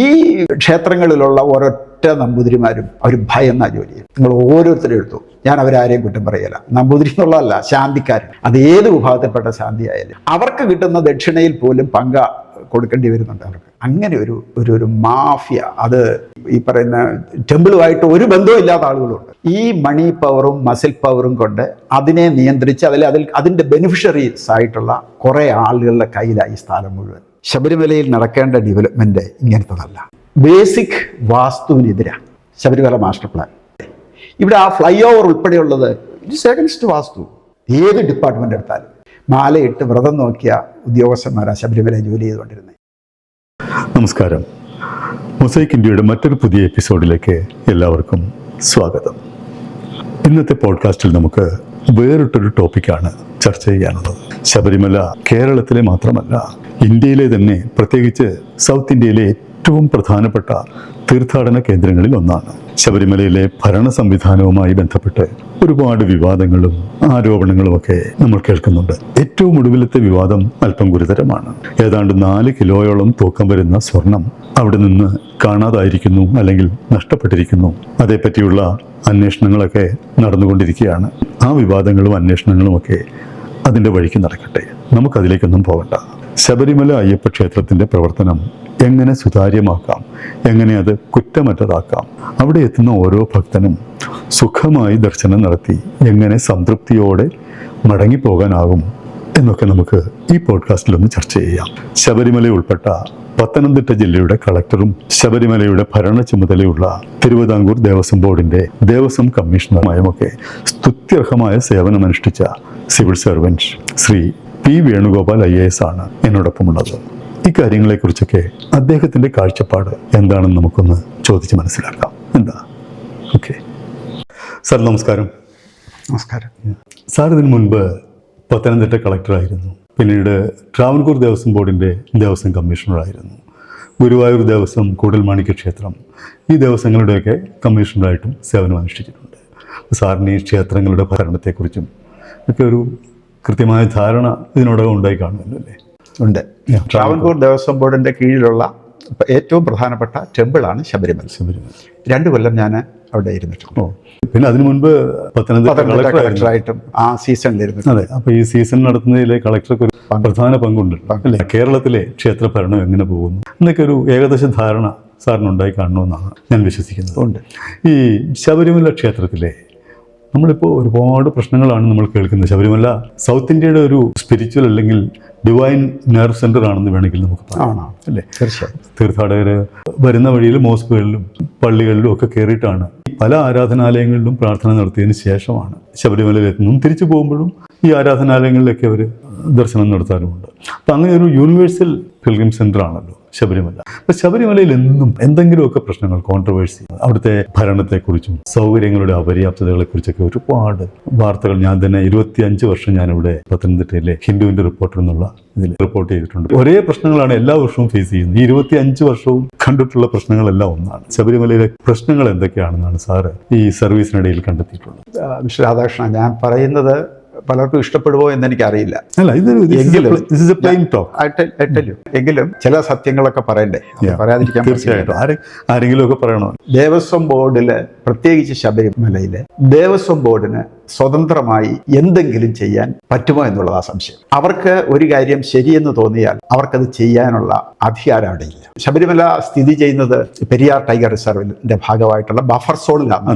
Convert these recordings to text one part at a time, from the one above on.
ഈ ക്ഷേത്രങ്ങളിലുള്ള ഒരൊറ്റ നമ്പൂതിരിമാരും അവർ ഭയന്ന ജോലി ചെയ്യും. നിങ്ങൾ ഓരോരുത്തരും എടുത്തു, ഞാൻ അവരാരെയും കുറ്റം പറയല. നമ്പൂതിരി എന്നുള്ളതല്ല, ശാന്തിക്കാരൻ. അത് ഏത് വിഭാഗത്തിൽപ്പെട്ട ശാന്തി ആയാലും അവർക്ക് കിട്ടുന്ന ദക്ഷിണയിൽ പോലും പങ്ക കൊടുക്കേണ്ടി വരുന്നുണ്ട് അവർക്ക്. അങ്ങനെ ഒരു മാഫിയ, അത് ഈ പറയുന്ന ടെമ്പിളുമായിട്ട് ഒരു ബന്ധവും ഇല്ലാത്ത ആളുകളുണ്ട്. ഈ മണി പവറും മസിൽ പവറും കൊണ്ട് അതിനെ നിയന്ത്രിച്ച് അതിൻ്റെ ബെനിഫിഷ്യറീസ് ആയിട്ടുള്ള കുറേ ആളുകളുടെ കയ്യിലായി സ്ഥലം മുഴുവൻ. ശബരിമലയിൽ നടക്കേണ്ട ഡെവലപ്മെൻറ്റ് ഇങ്ങനത്തതല്ല. ബേസിക് വാസ്തുവിനെതിരാണ് ശബരിമല മാസ്റ്റർ പ്ലാൻ. ഇവിടെ ആ ഫ്ലൈ ഓവർ ഉൾപ്പെടെയുള്ളത് ഇറ്റ്സ് അഗൈൻസ്റ്റ് വാസ്തു. ഏത് ഡിപ്പാർട്ട്മെൻ്റ് എടുത്താലും മാലയിട്ട് വ്രതം നോക്കിയ ഉദ്യോഗസ്ഥന്മാരാണ് ശബരിമല ജോലി ചെയ്തുകൊണ്ടിരുന്നത്. നമസ്കാരം. മൊസൈക്ക് ഇന്ത്യയുടെ മറ്റൊരു പുതിയ എപ്പിസോഡിലേക്ക് എല്ലാവർക്കും സ്വാഗതം. ഇന്നത്തെ പോഡ്കാസ്റ്റിൽ നമുക്ക് വേറിട്ടൊരു ടോപ്പിക്കാണ് ചർച്ച ചെയ്യാനുള്ളത്. ശബരിമല കേരളത്തിലെ മാത്രമല്ല, ഇന്ത്യയിലെ തന്നെ, പ്രത്യേകിച്ച് സൗത്ത് ഇന്ത്യയിലെ ഏറ്റവും പ്രധാനപ്പെട്ട തീർത്ഥാടന കേന്ദ്രങ്ങളിൽ ഒന്നാണ്. ശബരിമലയിലെ ഭരണ സംവിധാനവുമായി ബന്ധപ്പെട്ട് ഒരുപാട് വിവാദങ്ങളും ആരോപണങ്ങളുമൊക്കെ നമ്മൾ കേൾക്കുന്നുണ്ട്. ഏറ്റവും ഒടുവിലത്തെ വിവാദം അല്പം ഗുരുതരമാണ്. ഏതാണ്ട് 4 കിലോയോളം തൂക്കം വരുന്ന സ്വർണം അവിടെ നിന്ന് കാണാതായിരിക്കുന്നു, അല്ലെങ്കിൽ നഷ്ടപ്പെട്ടിരിക്കുന്നു. അതേപ്പറ്റിയുള്ള അന്വേഷണങ്ങളൊക്കെ നടന്നുകൊണ്ടിരിക്കുകയാണ്. ആ വിവാദങ്ങളും അന്വേഷണങ്ങളും ഒക്കെ അതിൻ്റെ വഴിക്ക് നടക്കട്ടെ, നമുക്കതിലേക്കൊന്നും പോകണ്ട. ശബരിമല അയ്യപ്പ ക്ഷേത്രത്തിൻ്റെ പ്രവർത്തനം എങ്ങനെ സുതാര്യമാക്കാം, എങ്ങനെ അത് കുറ്റമറ്റതാക്കാം, അവിടെ എത്തുന്ന ഓരോ ഭക്തനും സുഖമായി ദർശനം നടത്തി എങ്ങനെ സംതൃപ്തിയോടെ മടങ്ങിപ്പോകാനാകും എന്നൊക്കെ നമുക്ക് ഈ പോഡ്കാസ്റ്റിലൊന്ന് ചർച്ച ചെയ്യാം. ശബരിമല ഉൾപ്പെട്ട പത്തനംതിട്ട ജില്ലയുടെ കളക്ടറും ശബരിമലയുടെ ഭരണ ചുമതലയുള്ള തിരുവിതാംകൂർ ദേവസ്വം ബോർഡിന്റെ ദേവസ്വം കമ്മീഷണറുമായുമൊക്കെ സ്തുത്യർഹമായ സേവനമനുഷ്ഠിച്ച civil servant Shri P Venugopal IAS ആണ് എന്നോടൊപ്പമുള്ളത്. ഇക്കാര്യങ്ങളെക്കുറിച്ചൊക്കെ അദ്ദേഹത്തിൻ്റെ കാഴ്ചപ്പാട് എന്താണെന്ന് നമുക്കൊന്ന് ചോദിച്ച് മനസ്സിലാക്കാം. എന്താ? ഓക്കെ സാർ, നമസ്കാരം. നമസ്കാരം. സാർ ഇതിനു മുൻപ് പത്തനംതിട്ട കളക്ടറായിരുന്നു, പിന്നീട് ട്രാവൻകൂർ ദേവസ്വം ബോർഡിൻ്റെ ദേവസ്വം കമ്മീഷണറായിരുന്നു, ഗുരുവായൂർ ദേവസ്വം കൂടൽമാണിക്യ ക്ഷേത്രം, ഈ ദേവസ്വങ്ങളുടെയൊക്കെ കമ്മീഷണറായിട്ടും സേവനം അനുഷ്ഠിച്ചിട്ടുണ്ട്. സാറിന് ഈ ക്ഷേത്രങ്ങളുടെ ഭരണത്തെക്കുറിച്ചും ഒക്കെ ഒരു കൃത്യമായ ധാരണ ഇതിനോടകം ഉണ്ടായി കാണുമല്ലോ അല്ലേ? ഉണ്ട്. ട്രാവൻകൂർ ദേവസ്വം ബോർഡിൻ്റെ കീഴിലുള്ള ഏറ്റവും പ്രധാനപ്പെട്ട ടെമ്പിളാണ് ശബരിമല. 2 കൊല്ലം ഞാൻ അവിടെ ഇരുന്നിട്ടുണ്ട്. പിന്നെ അതിനു മുൻപ് പത്തനംതിട്ട കളക്ടറായിട്ടും ആ സീസണിലിരുന്നു. അതെ, അപ്പോൾ ഈ സീസൺ നടത്തുന്നതിലെ കളക്ടർക്ക് ഒരു പ്രധാന പങ്കുണ്ട് അല്ലേ? കേരളത്തിലെ ക്ഷേത്ര ഭരണം എങ്ങനെ പോകുന്നു എന്നൊക്കെ ഒരു ഏകദേശ ധാരണ സാറിനുണ്ടായി കാണണമെന്നാണ് ഞാൻ വിശ്വസിക്കുന്നത്. ഉണ്ട്. ഈ ശബരിമല ക്ഷേത്രത്തിലെ നമ്മളിപ്പോൾ ഒരുപാട് പ്രശ്നങ്ങളാണ് നമ്മൾ കേൾക്കുന്നത്. ശബരിമല സൗത്ത് ഇന്ത്യയുടെ ഒരു സ്പിരിച്വൽ അല്ലെങ്കിൽ ഡിവൈൻ നെർവ് സെൻ്റർ ആണെന്ന് വേണമെങ്കിൽ നമുക്ക് പറയാം അല്ലേ? തീർച്ചയായും. തീർത്ഥാടകർ വരുന്ന വഴിയിൽ മോസ്കുകളിലും പള്ളികളിലും ഒക്കെ കയറിയിട്ടാണ് പല ആരാധനാലയങ്ങളിലും പ്രാർത്ഥന നടത്തിയതിന് ശേഷമാണ് ശബരിമലയിൽ എത്തുന്നതും തിരിച്ചു പോകുമ്പോഴും ഈ ആരാധനാലയങ്ങളിലൊക്കെ അവർ ദർശനം നടത്താറുമുണ്ട്. അപ്പം അങ്ങനെ ഒരു യൂണിവേഴ്സൽ പിൽഗ്രിം സെൻ്റർ ആണല്ലോ ശബരിമല. അപ്പം ശബരിമലയിൽ എന്നും എന്തെങ്കിലുമൊക്കെ പ്രശ്നങ്ങൾ, കോൺട്രവേഴ്സി, അവിടുത്തെ ഭരണത്തെക്കുറിച്ചും സൗകര്യങ്ങളുടെ അപര്യാപ്തതകളെക്കുറിച്ചൊക്കെ ഒരുപാട് വാർത്തകൾ ഞാൻ തന്നെ 25 വർഷം ഞാനിവിടെ പത്തനംതിട്ടയിലെ ഹിന്ദുവിൻ്റെ റിപ്പോർട്ടർ എന്നുള്ള ഇതിൽ റിപ്പോർട്ട് ചെയ്തിട്ടുണ്ട്. ഒരേ പ്രശ്നങ്ങളാണ് എല്ലാ വർഷവും ഫേസ് ചെയ്യുന്നത്. ഈ 25 വർഷവും കണ്ടിട്ടുള്ള പ്രശ്നങ്ങളെല്ലാം ഒന്നാണ്. ശബരിമലയിലെ പ്രശ്നങ്ങൾ എന്തൊക്കെയാണെന്നാണ് സാറ് ഈ സർവീസിനിടയിൽ കണ്ടെത്തിയിട്ടുള്ളത്? മിസ്റ്റർ രാധാകൃഷ്ണൻ, ഞാൻ പറയുന്നത് പലർക്കും ഇഷ്ടപ്പെടുമോ എന്ന് എനിക്കറിയില്ല. എങ്കിലും ചില സത്യങ്ങളൊക്കെ പറയണ്ടേ, പറയാതിരിക്കാൻ തീർച്ചയായിട്ടും ആരെങ്കിലും ഒക്കെ പറയണോ? ദേവസ്വം ബോർഡില്, പ്രത്യേകിച്ച് ശബരിമലയിലെ ദേവസ്വം ബോർഡിന് സ്വതന്ത്രമായി എന്തെങ്കിലും ചെയ്യാൻ പറ്റുമോ എന്നുള്ളതാ സംശയം. അവർക്ക് ഒരു കാര്യം ശരിയെന്ന് തോന്നിയാൽ അവർക്കത് ചെയ്യാനുള്ള അധികാരം അവിടെ ഇല്ല. ശബരിമല സ്ഥിതി ചെയ്യുന്നത് പെരിയാർ ടൈഗർ റിസർവിന്റെ ഭാഗമായിട്ടുള്ള ബഫർ സോണിലാണ്.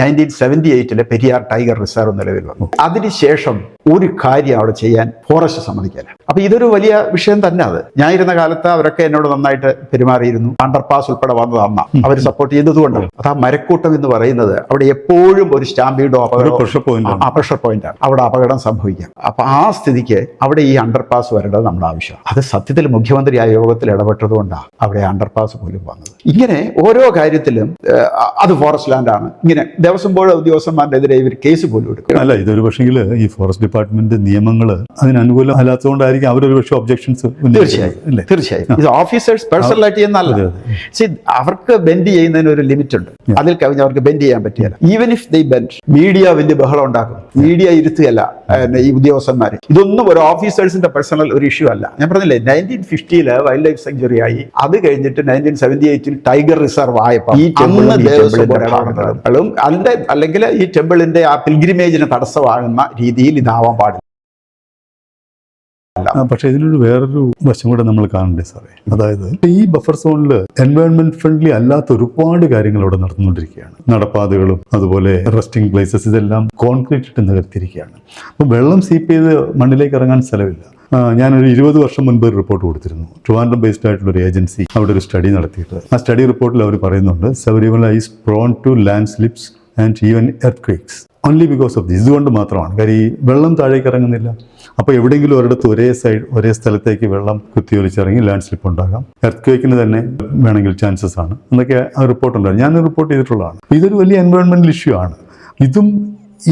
1978 പെരിയാർ ടൈഗർ റിസർവ് നിലവിൽ വന്നു. അതിനുശേഷം ഒരു കാര്യം അവിടെ ചെയ്യാൻ ഫോറസ്റ്റ് സമ്മതിക്കില്ല. അപ്പൊ ഇതൊരു വലിയ വിഷയം തന്നെ. അത് ഞാൻ ഇരുന്ന കാലത്ത് അവരൊക്കെ എന്നോട് നന്നായിട്ട് പെരുമാറിയിരുന്നു. അണ്ടർപാസ് ഉൾപ്പെടെ വന്നത് അമ്മ അവർ സപ്പോർട്ട് ചെയ്തതുകൊണ്ട്. അത് ആ മരക്കൂട്ടം എന്ന് പറയുന്നത് അവിടെ എപ്പോഴും ഒരു സ്റ്റാമ്പീഡോ പ്രഷർ പോയിന്റാണ്. അവിടെ അപകടം സംഭവിക്കാം. അപ്പൊ ആ സ്ഥിതിക്ക് അവിടെ ഈ അണ്ടർപാസ് വരേണ്ടത് നമ്മുടെ ആവശ്യം. അത് സത്യത്തിൽ മുഖ്യമന്ത്രി ആ യോഗത്തിൽ ഇടപെട്ടതുകൊണ്ടാണ് അവിടെ അണ്ടർപാസ് പോലും വന്നത്. ഇങ്ങനെ ഓരോ കാര്യത്തിലും അത് ഫോറസ്റ്റ് ലാൻഡാണ്. ഇങ്ങനെ ദേവസ്വം ബോർഡ് ഉദ്യോഗസ്ഥന്മാരുടെ എതിരെ ഇവർ കേസ് പോലും എടുക്കും. അല്ല, ഇതൊരു പക്ഷേ ഈ ഫോറസ്റ്റ് ഡിപ്പാർട്ട്മെന്റ് നിയമങ്ങൾ അതിന് അനുകൂലം അല്ലാത്തതുകൊണ്ടായിരിക്കും അതുകൊണ്ടായിരിക്കും അവരൊരു പക്ഷേ ഒബ്ജക്ഷൻസ് തീർച്ചയായും ഇത് ഓഫീസേഴ്സ് പേഴ്സണലായിട്ട് ചെയ്യുന്നതല്ല. അവർക്ക് ബെൻഡ് ചെയ്യുന്നതിന് ഒരു ലിമിറ്റ് ഉണ്ട്. അതിൽ കവിഞ്ഞ് അവർക്ക് ബെൻഡ് ചെയ്യാൻ പറ്റില്ല. Even if they bend, media വലിയ ബഹളം ഉണ്ടാക്കും. മീഡിയ ഇരുത്തുകയല്ല ഈ ഉദ്യോഗസ്ഥന്മാർ. ഇതൊന്നും ഒരു ഓഫീസേഴ്സിന്റെ പേഴ്സണൽ ഒരു ഇഷ്യൂ അല്ല. ഞാൻ പറഞ്ഞില്ലേ 1950 വൈൽഡ് ലൈഫ് സെഞ്ചുറി ആയി. അത് കഴിഞ്ഞിട്ട് 1978 ടൈഗർ റിസർവ് ആയപ്പോൾ ഈ ടെമ്പിളും അല്ലെങ്കിൽ ഈ ടെമ്പിളിന്റെ ആ പിൽഗ്രിമേജിന് തടസ്സമാകുന്ന രീതിയിൽ ഇതാവാൻ പാടില്ല. പക്ഷെ ഇതിനൊരു വേറൊരു വശം കൂടെ നമ്മൾ കാണണ്ടേ സാറേ. അതായത് ഈ ബഫർ സോണിൽ എൻവയോൺമെന്റ് ഫ്രണ്ട്ലി അല്ലാത്ത ഒരുപാട് കാര്യങ്ങൾ ഇവിടെ നടന്നുകൊണ്ടിരിക്കുകയാണ്. നടപ്പാതകളും അതുപോലെ റെസ്റ്റിംഗ് പ്ലേസസ് ഇതെല്ലാം കോൺക്രീറ്റ് ഇട്ട് നികത്തിയിരിക്കുകയാണ്. അപ്പോൾ വെള്ളം സീപ്പ് ചെയ്ത് മണ്ണിലേക്ക് ഇറങ്ങാൻ സ്ഥലമില്ല. ഞാനൊരു 20 വർഷം മുൻപ് ഒരു റിപ്പോർട്ട് കൊടുത്തിരുന്നു. ട്രിവാൻഡ്രം ബേസ്ഡ് ആയിട്ടുള്ള ഒരു ഏജൻസി അവിടെ ഒരു സ്റ്റഡി നടത്തിയിട്ട് ആ സ്റ്റഡി റിപ്പോർട്ടിൽ അവർ പറയുന്നുണ്ട് Sabarimala is prone to landslips and even earthquakes only because of this. ഇതുകൊണ്ട് മാത്രമാണ്. കാര്യം ഈ വെള്ളം താഴേക്ക് ഇറങ്ങുന്നില്ല. അപ്പോൾ എവിടെയെങ്കിലും ഒരിടത്ത് ഒരേ സ്ഥലത്തേക്ക് വെള്ളം കുത്തിയൊലിച്ചിറങ്ങി ലാൻഡ് സ്ലിപ്പ് ഉണ്ടാകാം. എർത്ത് ക്വേക്കിന് തന്നെ വേണമെങ്കിൽ ചാൻസസ് ആണ് എന്നൊക്കെ ആ റിപ്പോർട്ടുണ്ടായിരുന്നു. ഞാൻ റിപ്പോർട്ട് ചെയ്തിട്ടുള്ളതാണ്. ഇതൊരു വലിയ എൻവയോൺമെന്റൽ ഇഷ്യൂ ആണ്. ഇതും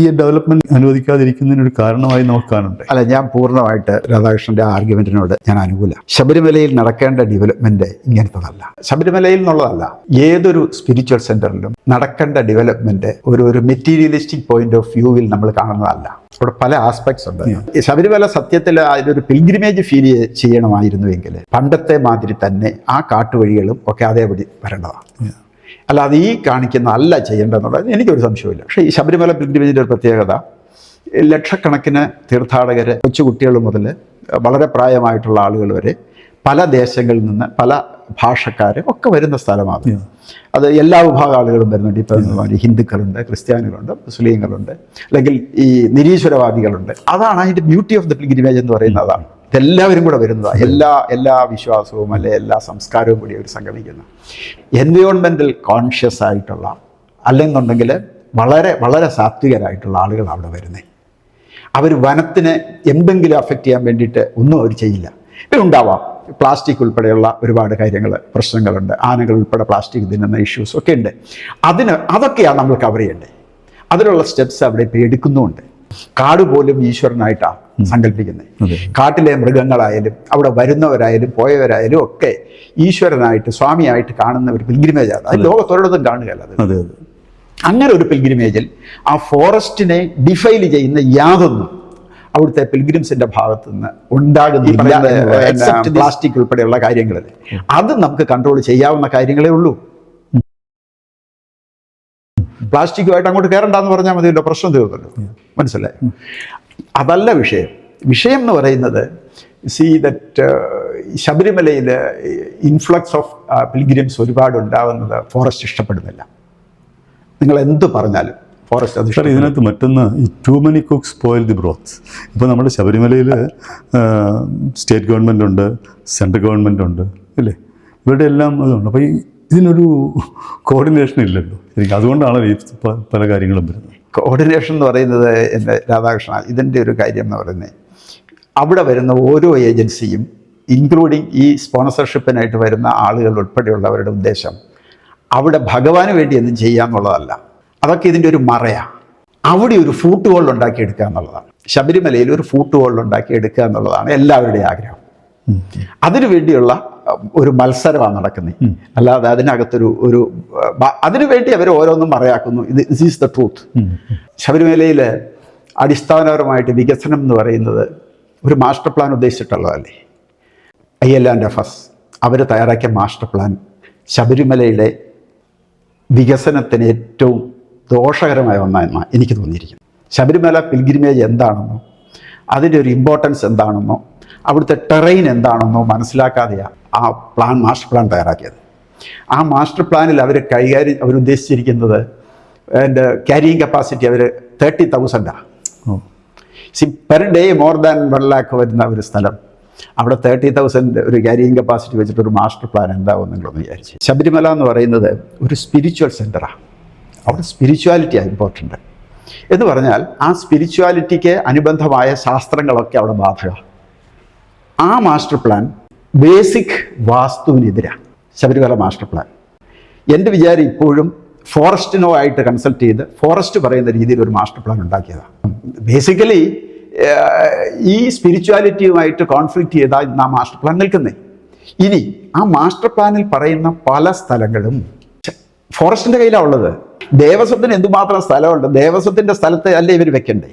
ഈ ഡെവലപ്മെന്റ് അനുവദിക്കാതിരിക്കുന്നതിനൊരു കാരണമായി നമുക്ക് കാണണ്ടേ? അല്ല, ഞാൻ പൂർണ്ണമായിട്ട് രാധാകൃഷ്ണന്റെ ആർഗ്യുമെന്റിനോട് ഞാൻ അനുകൂല. ശബരിമലയിൽ നടക്കേണ്ട ഡെവലപ്മെന്റ് ഇങ്ങനത്തതല്ല. ശബരിമലയിൽ നിന്നുള്ളതല്ല, ഏതൊരു സ്പിരിച്വൽ സെന്ററിലും നടക്കേണ്ട ഡെവലപ്മെന്റ് ഒരു മെറ്റീരിയലിസ്റ്റിക് പോയിന്റ് ഓഫ് വ്യൂവിൽ നമ്മൾ കാണുന്നതല്ല. അവിടെ പല ആസ്പെക്ട്സ് ഉണ്ട്. ശബരിമല സത്യത്തിൽ അതിനൊരു പിൽഗ്രിമേജ് ഫീൽ ചെയ്യണമായിരുന്നുവെങ്കിൽ പണ്ടത്തെ മാതിരി തന്നെ ആ കാട്ടുവഴികളും ഒക്കെ അതേപടി വരേണ്ടതാണ്. അല്ലാതെ ഈ കാണിക്കുന്ന അല്ല ചെയ്യേണ്ടതെന്നുള്ളത് എനിക്കൊരു സംശയമില്ല. പക്ഷേ ഈ ശബരിമല പിൽഗ്രിമേജിൻ്റെ ഒരു പ്രത്യേകത, ലക്ഷക്കണക്കിന് തീർത്ഥാടകർ, കൊച്ചുകുട്ടികൾ മുതൽ വളരെ പ്രായമായിട്ടുള്ള ആളുകൾ വരെ പല ദേശങ്ങളിൽ നിന്ന് പല ഭാഷക്കാർ ഒക്കെ വരുന്ന സ്ഥലമാണ്. അത് എല്ലാ വിഭാഗം ആളുകളും വരുന്നുണ്ട്. ഇപ്പം ഹിന്ദുക്കളുണ്ട്, ക്രിസ്ത്യാനികളുണ്ട്, മുസ്ലിങ്ങളുണ്ട്, അല്ലെങ്കിൽ ഈ നിരീശ്വരവാദികളുണ്ട്. അതാണ് അതിൻ്റെ ബ്യൂട്ടി ഓഫ് ദ പിൽഗ്രിമേജ് എന്ന് പറയുന്നത്. അതാണ് ഇതെല്ലാവരും കൂടെ വരുന്നതാണ്. എല്ലാ വിശ്വാസവും അല്ലെ എല്ലാ സംസ്കാരവും കൂടി അവർ സംഗമിക്കുന്ന എൻവയോൺമെൻ്റൽ കോൺഷ്യസ് ആയിട്ടുള്ള, അല്ലെന്നുണ്ടെങ്കിൽ വളരെ വളരെ സാത്വികരായിട്ടുള്ള ആളുകൾ അവിടെ വരുന്നത്. അവർ വനത്തിനെ എന്തെങ്കിലും അഫക്റ്റ് ചെയ്യാൻ വേണ്ടിയിട്ട് ഒന്നും അവർ ചെയ്യില്ല. ഇപ്പം ഉണ്ടാവാം പ്ലാസ്റ്റിക് ഉൾപ്പെടെയുള്ള ഒരുപാട് കാര്യങ്ങൾ, പ്രശ്നങ്ങളുണ്ട്. ആനകൾ ഉൾപ്പെടെ പ്ലാസ്റ്റിക് തിന്നുന്ന ഇഷ്യൂസ് ഒക്കെ ഉണ്ട്. അതൊക്കെയാണ് നമ്മൾ കവർ ചെയ്യേണ്ടത്. അതിനുള്ള സ്റ്റെപ്സ് അവിടെ ഇപ്പോൾ എടുക്കുന്നുമുണ്ട്. കാട് പോലും ഈശ്വരനായിട്ടാണ് സങ്കല്പിക്കുന്നത്. കാട്ടിലെ മൃഗങ്ങളായാലും അവിടെ വരുന്നവരായാലും പോയവരായാലും ഒക്കെ ഈശ്വരനായിട്ട് സ്വാമിയായിട്ട് കാണുന്ന ഒരു പിൽഗ്രിമേജാണ്. അത് ലോകത്തൊരിടത്തും കാണുകയല്ല. അത് അങ്ങനെ ഒരു പിൽഗ്രിമേജിൽ ആ ഫോറസ്റ്റിനെ ഡിഫൈൽ ചെയ്യുന്ന യാതൊന്നും അവിടുത്തെ പിൽഗ്രിംസിന്റെ ഭാഗത്തു നിന്ന് ഉണ്ടാകുന്ന പ്ലാസ്റ്റിക് ഉൾപ്പെടെയുള്ള കാര്യങ്ങളിൽ അത് നമുക്ക് കൺട്രോൾ ചെയ്യാവുന്ന കാര്യങ്ങളേ ഉള്ളൂ. പ്ലാസ്റ്റിക്കുമായിട്ട് അങ്ങോട്ട് കയറണ്ടെന്ന് പറഞ്ഞാൽ മതിയല്ലോ, പ്രശ്നം തീർന്നല്ലോ. മനസ്സിലായി? അതല്ല വിഷയം. വിഷയം എന്ന് പറയുന്നത് ശബരിമലയിൽ ഇൻഫ്ലക്സ് ഓഫ് പിൽഗ്രിംസ് ഒരുപാട് ഉണ്ടാകുന്നത് ഫോറസ്റ്റ് ഇഷ്ടപ്പെടുന്നില്ല. നിങ്ങൾ എന്ത് പറഞ്ഞാലും ഫോറസ്റ്റ് അത്. ഇതിനകത്ത് മറ്റൊന്ന്, ഈ too many cooks spoil the broth. ഇപ്പോൾ നമ്മുടെ ശബരിമലയിൽ സ്റ്റേറ്റ് ഗവൺമെൻറ് ഉണ്ട്, സെൻട്രൽ ഗവൺമെൻറ് ഉണ്ട്, ഇല്ലേ? ഇവരുടെ എല്ലാം അതുണ്ട്. അപ്പോൾ ഇതിനൊരു കോർഡിനേഷൻ ഇല്ലല്ലോ. എനിക്ക് അതുകൊണ്ടാണ് ഈ പല കാര്യങ്ങളും വരുന്നത്. കോർഡിനേഷൻ എന്ന് പറയുന്നത് എൻ്റെ രാധാകൃഷ്ണ, ഇതിൻ്റെ ഒരു കാര്യം എന്ന് പറയുന്നത്, അവിടെ വരുന്ന ഓരോ ഏജൻസിയും ഇൻക്ലൂഡിങ് ഈ സ്പോൺസർഷിപ്പിനായിട്ട് വരുന്ന ആളുകൾ ഉൾപ്പെടെയുള്ളവരുടെ ഉദ്ദേശം അവിടെ ഭഗവാന് വേണ്ടി എന്തും ചെയ്യാന്നുള്ളതല്ല. അതൊക്കെ ഇതിൻ്റെ ഒരു മറയാണ്. അവിടെ ഒരു ഫൂട്ട് ഹോൾഡ് ഉണ്ടാക്കിയെടുക്കുക എന്നുള്ളതാണ്. ശബരിമലയിൽ ഒരു ഫൂട്ട് ഹോൾഡ് ഉണ്ടാക്കിയെടുക്കുക എന്നുള്ളതാണ് എല്ലാവരുടെയും ആഗ്രഹം. അതിനു വേണ്ടിയുള്ള ഒരു മത്സരമാണ് നടക്കുന്നത്. അല്ലാതെ അതിനകത്തൊരു അതിനുവേണ്ടി അവർ ഓരോന്നും മറയാക്കുന്നു. This is the truth. ശബരിമലയിൽ അടിസ്ഥാനപരമായിട്ട് വികസനം എന്ന് പറയുന്നത് ഒരു മാസ്റ്റർ പ്ലാൻ ഉദ്ദേശിച്ചിട്ടുള്ളതല്ലേ. IL&FS അവർ തയ്യാറാക്കിയ മാസ്റ്റർ പ്ലാൻ ശബരിമലയുടെ വികസനത്തിന് ഏറ്റവും ദോഷകരമായ ഒന്നാണെന്നാണ് എനിക്ക് തോന്നിയിരിക്കുന്നത്. ശബരിമല പിൽഗ്രിമേജ് എന്താണെന്നോ അതിൻ്റെ ഒരു ഇമ്പോർട്ടൻസ് എന്താണെന്നോ അവിടുത്തെ ടെറൈൻ എന്താണെന്നോ മനസ്സിലാക്കാതെയാണ് ആ മാസ്റ്റർ പ്ലാൻ തയ്യാറാക്കിയത്. ആ മാസ്റ്റർ പ്ലാനിൽ അവരുദ്ദേശിച്ചിരിക്കുന്നത് ക്യാരിയിങ് കപ്പാസിറ്റി അവർ 30,000 per day more than 1 lakh വരുന്ന ഒരു സ്ഥലം. അവിടെ 30,000 ഒരു ക്യാരിയിങ് കപ്പാസിറ്റി വെച്ചിട്ട് ഒരു മാസ്റ്റർ പ്ലാൻ എന്താവും നിങ്ങളൊന്ന് വിചാരിച്ചു. ശബരിമല എന്ന് പറയുന്നത് ഒരു സ്പിരിച്വൽ സെൻ്ററാണ്. അവിടെ സ്പിരിച്വാലിറ്റിയാണ് ഇമ്പോർട്ടൻ്റ്. എന്ന് പറഞ്ഞാൽ ആ സ്പിരിച്വാലിറ്റിക്ക് അനുബന്ധമായ ശാസ്ത്രങ്ങളൊക്കെ അവിടെ ബാധക. ആ മാസ്റ്റർ പ്ലാൻ ബേസിക് വാസ്തുവിനെതിരാണ് ശബരിമല മാസ്റ്റർ പ്ലാൻ. എൻ്റെ വിചാരം ഇപ്പോഴും ഫോറസ്റ്റിനോ ആയിട്ട് കൺസൾട്ട് ചെയ്ത് ഫോറസ്റ്റ് പറയുന്ന രീതിയിൽ ഒരു മാസ്റ്റർ പ്ലാൻ ഉണ്ടാക്കിയതാണ്. ബേസിക്കലി ഈ സ്പിരിച്വാലിറ്റിയുമായിട്ട് കോൺഫ്ലിക്റ്റ് ചെയ്താൽ ഇന്ന് ആ മാസ്റ്റർ പ്ലാൻ നിൽക്കുന്നത്. ഇനി ആ മാസ്റ്റർ പ്ലാനിൽ പറയുന്ന പല സ്ഥലങ്ങളും ഫോറസ്റ്റിന്റെ കയ്യിലാണ് ഉള്ളത്. ദേവസ്വത്തിന് എന്തുമാത്രം സ്ഥലമുണ്ട്, ദേവസ്വത്തിന്റെ സ്ഥലത്ത് അല്ലേ ഇവർ വെക്കണ്ടേ?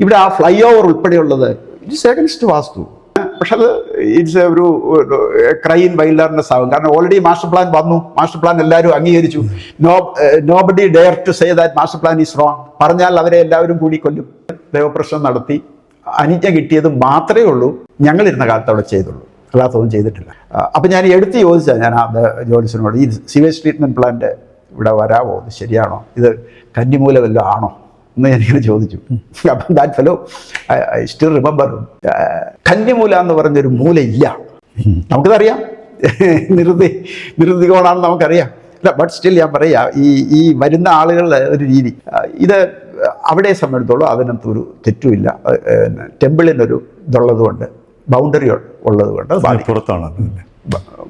ഇവിടെ ആ ഫ്ലൈ ഓവർ ഉൾപ്പെടെയുള്ളത് ഇറ്റ്സ് എഗൻസ്റ്റ് വാസ്തു. പക്ഷെ അത് ഇറ്റ്സ് ഒരു ക്രൈം വൈൽഡർനെസ് ആകും. കാരണം ഓൾറെഡി മാസ്റ്റർ പ്ലാൻ വന്നു, മാസ്റ്റർ പ്ലാൻ എല്ലാവരും അംഗീകരിച്ചു. Nobody dare to say that master plan is wrong. പറഞ്ഞാൽ അവരെ എല്ലാവരും കൂടി കൊല്ലും. ദേവപ്രശ്നം നടത്തി അനുജ്ഞ കിട്ടിയത് മാത്രമേ ഉള്ളൂ ഞങ്ങളിരുന്ന കാലത്ത് അവിടെ ചെയ്തുള്ളൂ, അല്ലാത്തൊന്നും ചെയ്തിട്ടില്ല. അപ്പം ഞാൻ എടുത്ത് ചോദിച്ചാൽ ഞാൻ അത് ജോലിസിനോട്, ഈ സിവേജ് ട്രീറ്റ്മെൻറ്റ് പ്ലാന്റ് ഇവിടെ വരാമോ, ഇത് ശരിയാണോ, ഇത് കന്നിമൂല വല്ലതും ആണോ എന്ന് ഞാനിങ്ങനെ ചോദിച്ചു. അപ്പം that fellow I still remember, കന്നിമൂല എന്ന് പറഞ്ഞൊരു മൂല ഇല്ല. നമുക്കതറിയാം, നിർദ്ദികോണാണെന്ന് നമുക്കറിയാം. അല്ല, ബട്ട് സ്റ്റിൽ ഞാൻ പറയാം, ഈ വരുന്ന ആളുകളുടെ ഒരു രീതി, ഇത് അവിടെ സംബന്ധിച്ചോളം അതിനകത്തൊരു തെറ്റുമില്ല. ടെമ്പിളിനൊരു ഇതുള്ളത് കൊണ്ട്, ബൗണ്ടറി ഉള്ളത് കൊണ്ട്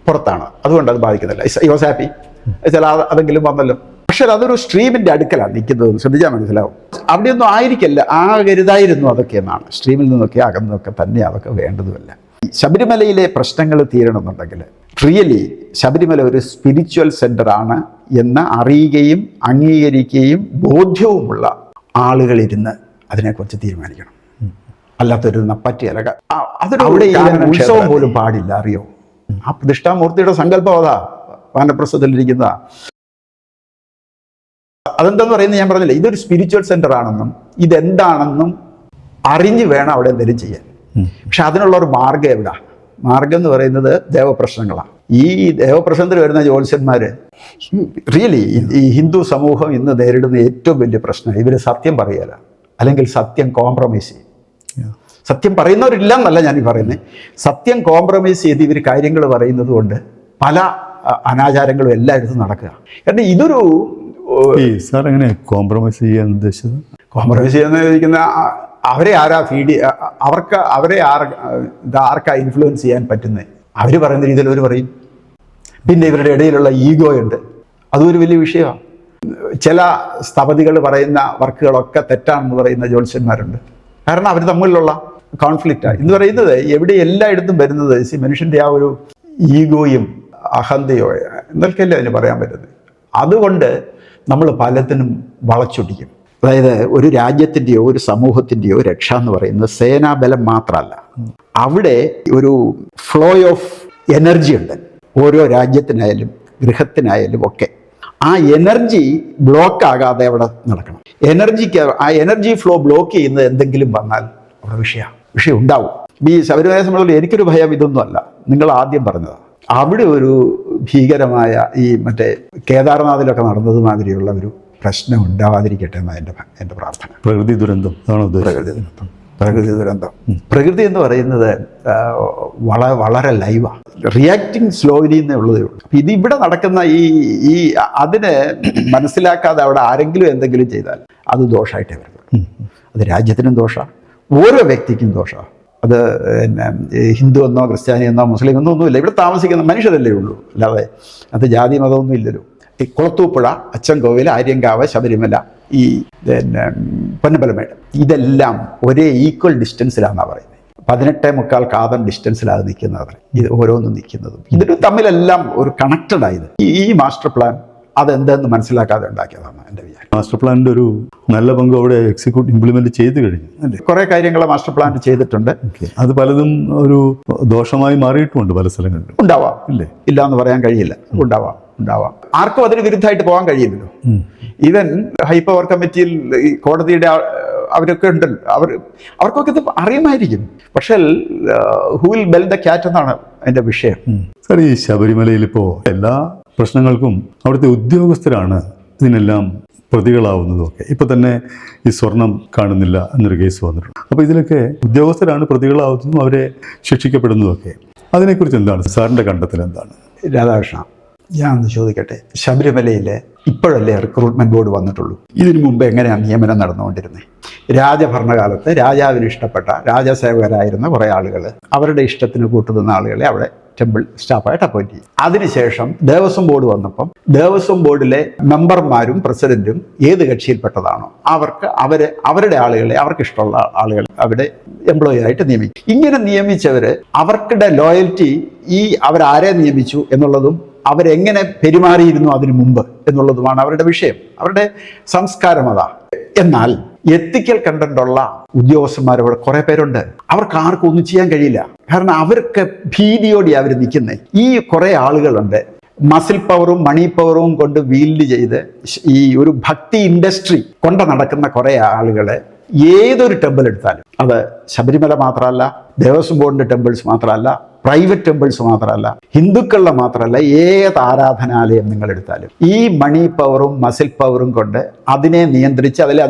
പുറത്താണ്, അതുകൊണ്ട് അത് ബാധിക്കുന്നില്ല. I was happy. ചില അതെങ്കിലും വന്നല്ലോ. പക്ഷെ അതൊരു സ്ട്രീമിൻ്റെ അടുക്കലാണ് നിൽക്കുന്നത്, ശ്രദ്ധിച്ചാൽ മനസ്സിലാവും. അവിടെയൊന്നും ആയിരിക്കില്ല, ആകരുതായിരുന്നു അതൊക്കെ എന്നാണ്. സ്ട്രീമിൽ നിന്നൊക്കെ അകന്നൊക്കെ തന്നെ അതൊക്കെ വേണ്ടതുമല്ല. ശബരിമലയിലെ പ്രശ്നങ്ങൾ തീരണമെന്നുണ്ടെങ്കിൽ റിയലി ശബരിമല ഒരു സ്പിരിച്വൽ സെൻ്ററാണ് എന്ന് അറിയുകയും അംഗീകരിക്കുകയും ബോധ്യവുമുള്ള ആളുകളിരുന്ന് അതിനെക്കുറിച്ച് തീരുമാനിക്കണം. അല്ലാത്തൊരു പറ്റിയല്ല. അവിടെ ഉത്സവം പോലും പാടില്ല, അറിയോ? ആ പ്രതിഷ്ഠാമൂർത്തിയുടെ സങ്കല്പം അതാ, വാനപ്രസ്ഥത്തിലിരിക്കുന്നതാ. അതെന്താന്ന് പറയുന്നത് ഞാൻ പറഞ്ഞില്ല, ഇതൊരു സ്പിരിച്വൽ സെൻ്റർ ആണെന്നും ഇതെന്താണെന്നും അറിഞ്ഞ് വേണം അവിടെ എന്തെങ്കിലും ചെയ്യാൻ. പക്ഷെ അതിനുള്ള ഒരു മാർഗ്ഗം എവിടാ? മാർഗം എന്ന് പറയുന്നത് ദേവപ്രശ്നങ്ങളാണ്. ഈ ദേവപ്രശ്നത്തിൽ വരുന്ന ജ്യോത്സ്യന്മാർ റിയലി ഈ ഹിന്ദു സമൂഹം ഇന്ന് നേരിടുന്ന ഏറ്റവും വലിയ പ്രശ്നം, ഇവർ സത്യം പറയുകയില്ല, അല്ലെങ്കിൽ സത്യം കോംപ്രമൈസ് ചെയ്യും. സത്യം പറയുന്നവരില്ല എന്നല്ല ഞാൻ പറയുന്നത്, സത്യം കോംപ്രമൈസ് ചെയ്ത് ഇവർ കാര്യങ്ങൾ പറയുന്നത് കൊണ്ട് പല അനാചാരങ്ങളും എല്ലായിടത്തും നടക്കുക. കാരണം ഇതൊരു സാർ എങ്ങനെ കോംപ്രമൈസ് ചെയ്യാൻ ഉദ്ദേശിച്ചത്? കോംപ്രമൈസ് ചെയ്യുന്ന അവരെ ആരാ ഫീഡ്, അവരെ ആർക്കാ ഇൻഫ്ലുവൻസ് ചെയ്യാൻ പറ്റുന്നത്? അവർ പറയുന്ന രീതിയിൽ അവർ പറയും. പിന്നെ ഇവരുടെ ഇടയിലുള്ള ഈഗോ ഉണ്ട്, അതും ഒരു വലിയ വിഷയമാണ്. ചില സ്ഥപതികൾ പറയുന്ന വർക്കുകളൊക്കെ തെറ്റാണെന്ന് പറയുന്ന ജ്യോത്സ്യന്മാരുണ്ട്. കാരണം അവർ തമ്മിലുള്ള കോൺഫ്ലിക്റ്റാണ് എന്ന് പറയുന്നത്. എവിടെ എല്ലായിടത്തും വരുന്നത് മനുഷ്യൻ്റെ ആ ഒരു ഈഗോയും അഹന്തയോ എന്നൊക്കെയല്ലേ അതിന് പറയാൻ പറ്റുന്നത്. അതുകൊണ്ട് നമ്മൾ പലത്തിനും വളച്ചൊടിക്കും. അതായത് ഒരു രാജ്യത്തിൻ്റെയോ ഒരു സമൂഹത്തിൻ്റെയോ രക്ഷ എന്ന് പറയുന്നത് സേനാബലം മാത്രമല്ല, അവിടെ ഒരു ഫ്ലോ ഓഫ് എനർജി ഉണ്ട്. ഓരോ രാജ്യത്തിനായാലും ഗൃഹത്തിനായാലും ഒക്കെ ആ എനർജി ബ്ലോക്ക് ആകാതെ അവിടെ നടക്കണം. ആ എനർജി ഫ്ലോ ബ്ലോക്ക് ചെയ്യുന്നത് എന്തെങ്കിലും വന്നാൽ അവിടെ വിഷയം ഉണ്ടാവും. ഈ ശബരിമല സംബന്ധിച്ചുള്ള എനിക്കൊരു ഭയം ഇതൊന്നുമല്ല, നിങ്ങൾ ആദ്യം പറഞ്ഞതാണ്. അവിടെ ഒരു ഭീകരമായ ഈ മറ്റേ കേദാർനാഥിലൊക്കെ നടന്നത് മാതിരിയുള്ള ഒരു പ്രശ്നം ഉണ്ടാവാതിരിക്കട്ടെ എന്നാണ് എൻ്റെ പ്രാർത്ഥന. പ്രകൃതി ദുരന്തം പ്രകൃതി എന്ന് പറയുന്നത് വളരെ ലൈവാണ്, റിയാക്ടിങ് സ്ലോലി എന്നേ ഉള്ളതേ ഉള്ളൂ. അപ്പം ഇതിവിടെ നടക്കുന്ന ഈ അതിനെ മനസ്സിലാക്കാതെ അവിടെ ആരെങ്കിലും എന്തെങ്കിലും ചെയ്താൽ അത് ദോഷമായിട്ടേ വരുന്നത്. അത് രാജ്യത്തിനും ദോഷമാണ്, ഓരോ വ്യക്തിക്കും ദോഷമാണ്. അത് ഹിന്ദു എന്നോ ക്രിസ്ത്യാനി എന്നോ മുസ്ലിം എന്നോ ഒന്നുമില്ല, ഇവിടെ താമസിക്കുന്ന മനുഷ്യരല്ലേ ഉള്ളൂ, അല്ലാതെ അത് ജാതി മതമൊന്നും ഇല്ലല്ലോ. ഈ കുളത്തൂപ്പുഴ, അച്ചൻകോവിൽ, ആര്യങ്കാവ്, ശബരിമല, ഈ പൊന്നമ്പലമേട്, ഇതെല്ലാം ഒരേ ഈക്വൽ ഡിസ്റ്റൻസിലാണെന്നാണ് പറയുന്നത്. 18.25 കാതം ഡിസ്റ്റൻസിലാണ് നിൽക്കുന്നത് ഇത് ഓരോന്നും നിൽക്കുന്നതും. ഇതിന് തമ്മിലെല്ലാം ഒരു കണക്റ്റഡായത് ഈ മാസ്റ്റർ പ്ലാൻ അതെന്തെന്ന് മനസ്സിലാക്കാതെ ഉണ്ടാക്കിയതാണ് എൻ്റെ വിചാരം. മാസ്റ്റർ പ്ലാനിൻ്റെ ഒരു നല്ല പങ്ക് അവിടെ ഇംപ്ലിമെന്റ് ചെയ്ത് കഴിഞ്ഞു അല്ലേ? കുറേ കാര്യങ്ങൾ മാസ്റ്റർ പ്ലാൻ ചെയ്തിട്ടുണ്ട്. അത് പലതും ഒരു ദോഷമായി മാറിയിട്ടുമുണ്ട് പല സ്ഥലങ്ങളിലും. ഉണ്ടാവാം, ഇല്ലേ? ഇല്ല എന്ന് പറയാൻ കഴിയില്ല. ഉണ്ടാവാം. ആർക്കും അതിന് വിരുദ്ധമായിട്ട് പോകാൻ കഴിയില്ലല്ലോ. ഈവൻ ഹൈ പവർ കമ്മിറ്റിയിൽ ഈ കോടതിയുടെ അവരൊക്കെ ഉണ്ടല്ലോ, അവർക്കൊക്കെ ഇത് അറിയുമായിരിക്കും. പക്ഷേ who will bell the cat എന്നാണ് അതിൻ്റെ വിഷയം. സാർ, ഈ ശബരിമലയിൽ ഇപ്പോൾ എല്ലാ പ്രശ്നങ്ങൾക്കും അവിടുത്തെ ഉദ്യോഗസ്ഥരാണ് ഇതിനെല്ലാം പ്രതികളാവുന്നതുമൊക്കെ. ഇപ്പോൾ തന്നെ ഈ സ്വർണം കാണുന്നില്ല എന്നൊരു കേസ് വന്നിട്ടുണ്ട്. അപ്പോൾ ഇതിലൊക്കെ ഉദ്യോഗസ്ഥരാണ് പ്രതികളാവുന്നതും അവരെ ശിക്ഷിക്കപ്പെടുന്നതുമൊക്കെ. അതിനെക്കുറിച്ച് എന്താണ് സാറിൻ്റെ കണ്ടെത്തൽ? എന്താണ്? രാധാകൃഷ്ണ, ഞാൻ ഒന്ന് ചോദിക്കട്ടെ, ശബരിമലയിൽ ഇപ്പോഴല്ലേ റിക്രൂട്ട്മെൻറ്റ് ബോർഡ് വന്നിട്ടുള്ളൂ? ഇതിനു മുമ്പ് എങ്ങനെയാണ് നിയമനം നടന്നുകൊണ്ടിരുന്നത്? രാജഭരണകാലത്ത് രാജാവിന് ഇഷ്ടപ്പെട്ട രാജസേവകരായിരുന്ന കുറേ ആളുകൾ അവരുടെ ഇഷ്ടത്തിന് കൂട്ടുനിന്ന ആളുകളെ അവിടെ ടെമ്പിൾ സ്റ്റാഫായിട്ട് അപ്പോയിന്റ് ചെയ്യും. അതിനുശേഷം ദേവസ്വം ബോർഡ് വന്നപ്പം ദേവസ്വം ബോർഡിലെ മെമ്പർമാരും പ്രസിഡന്റും ഏത് കക്ഷിയിൽപ്പെട്ടതാണോ അവരുടെ ആളുകളെ, അവർക്ക് ഇഷ്ടമുള്ള ആളുകൾ അവിടെ എംപ്ലോയി ആയിട്ട് നിയമിക്കും. ഇങ്ങനെ നിയമിച്ചവര് അവർക്കുടെ ലോയൽറ്റി അവരാരെ നിയമിച്ചു എന്നുള്ളതും അവരെങ്ങനെ പെരുമാറിയിരുന്നു അതിനു മുമ്പ് എന്നുള്ളതുമാണ് അവരുടെ വിഷയം, അവരുടെ സംസ്കാരം അതാ. എന്നാൽ എത്തിക്കൽ കണ്ടന്റുള്ള ഉദ്യോഗസ്ഥന്മാർ അവിടെ കുറെ പേരുണ്ട്. അവർക്ക് ആർക്കും ഒന്നും ചെയ്യാൻ കഴിയില്ല. കാരണം അവർക്ക് ഭീതിയോടെ അവർ നിൽക്കുന്നത്. ഈ കുറെ ആളുകളുണ്ട് മസിൽ പവറും മണി പവറും കൊണ്ട് വീൽഡ് ചെയ്ത് ഈ ഒരു ഭക്തി ഇൻഡസ്ട്രി കൊണ്ട് നടക്കുന്ന കുറെ ആളുകളെ ഏതൊരു ടെമ്പിൾ എടുത്താലും, അത് ശബരിമല മാത്രമല്ല, ദേവസ്വം ബോർഡിന്റെ ടെമ്പിൾസ് മാത്രമല്ല, പ്രൈവറ്റ് ടെമ്പിൾസ് മാത്രമല്ല, ഹിന്ദുക്കളുടെ മാത്രമല്ല, ഏത് ആരാധനാലയം നിങ്ങൾ എടുത്താലും ഈ മണി പവറും മസിൽ പവറും കൊണ്ട് അതിനെ നിയന്ത്രിച്ച്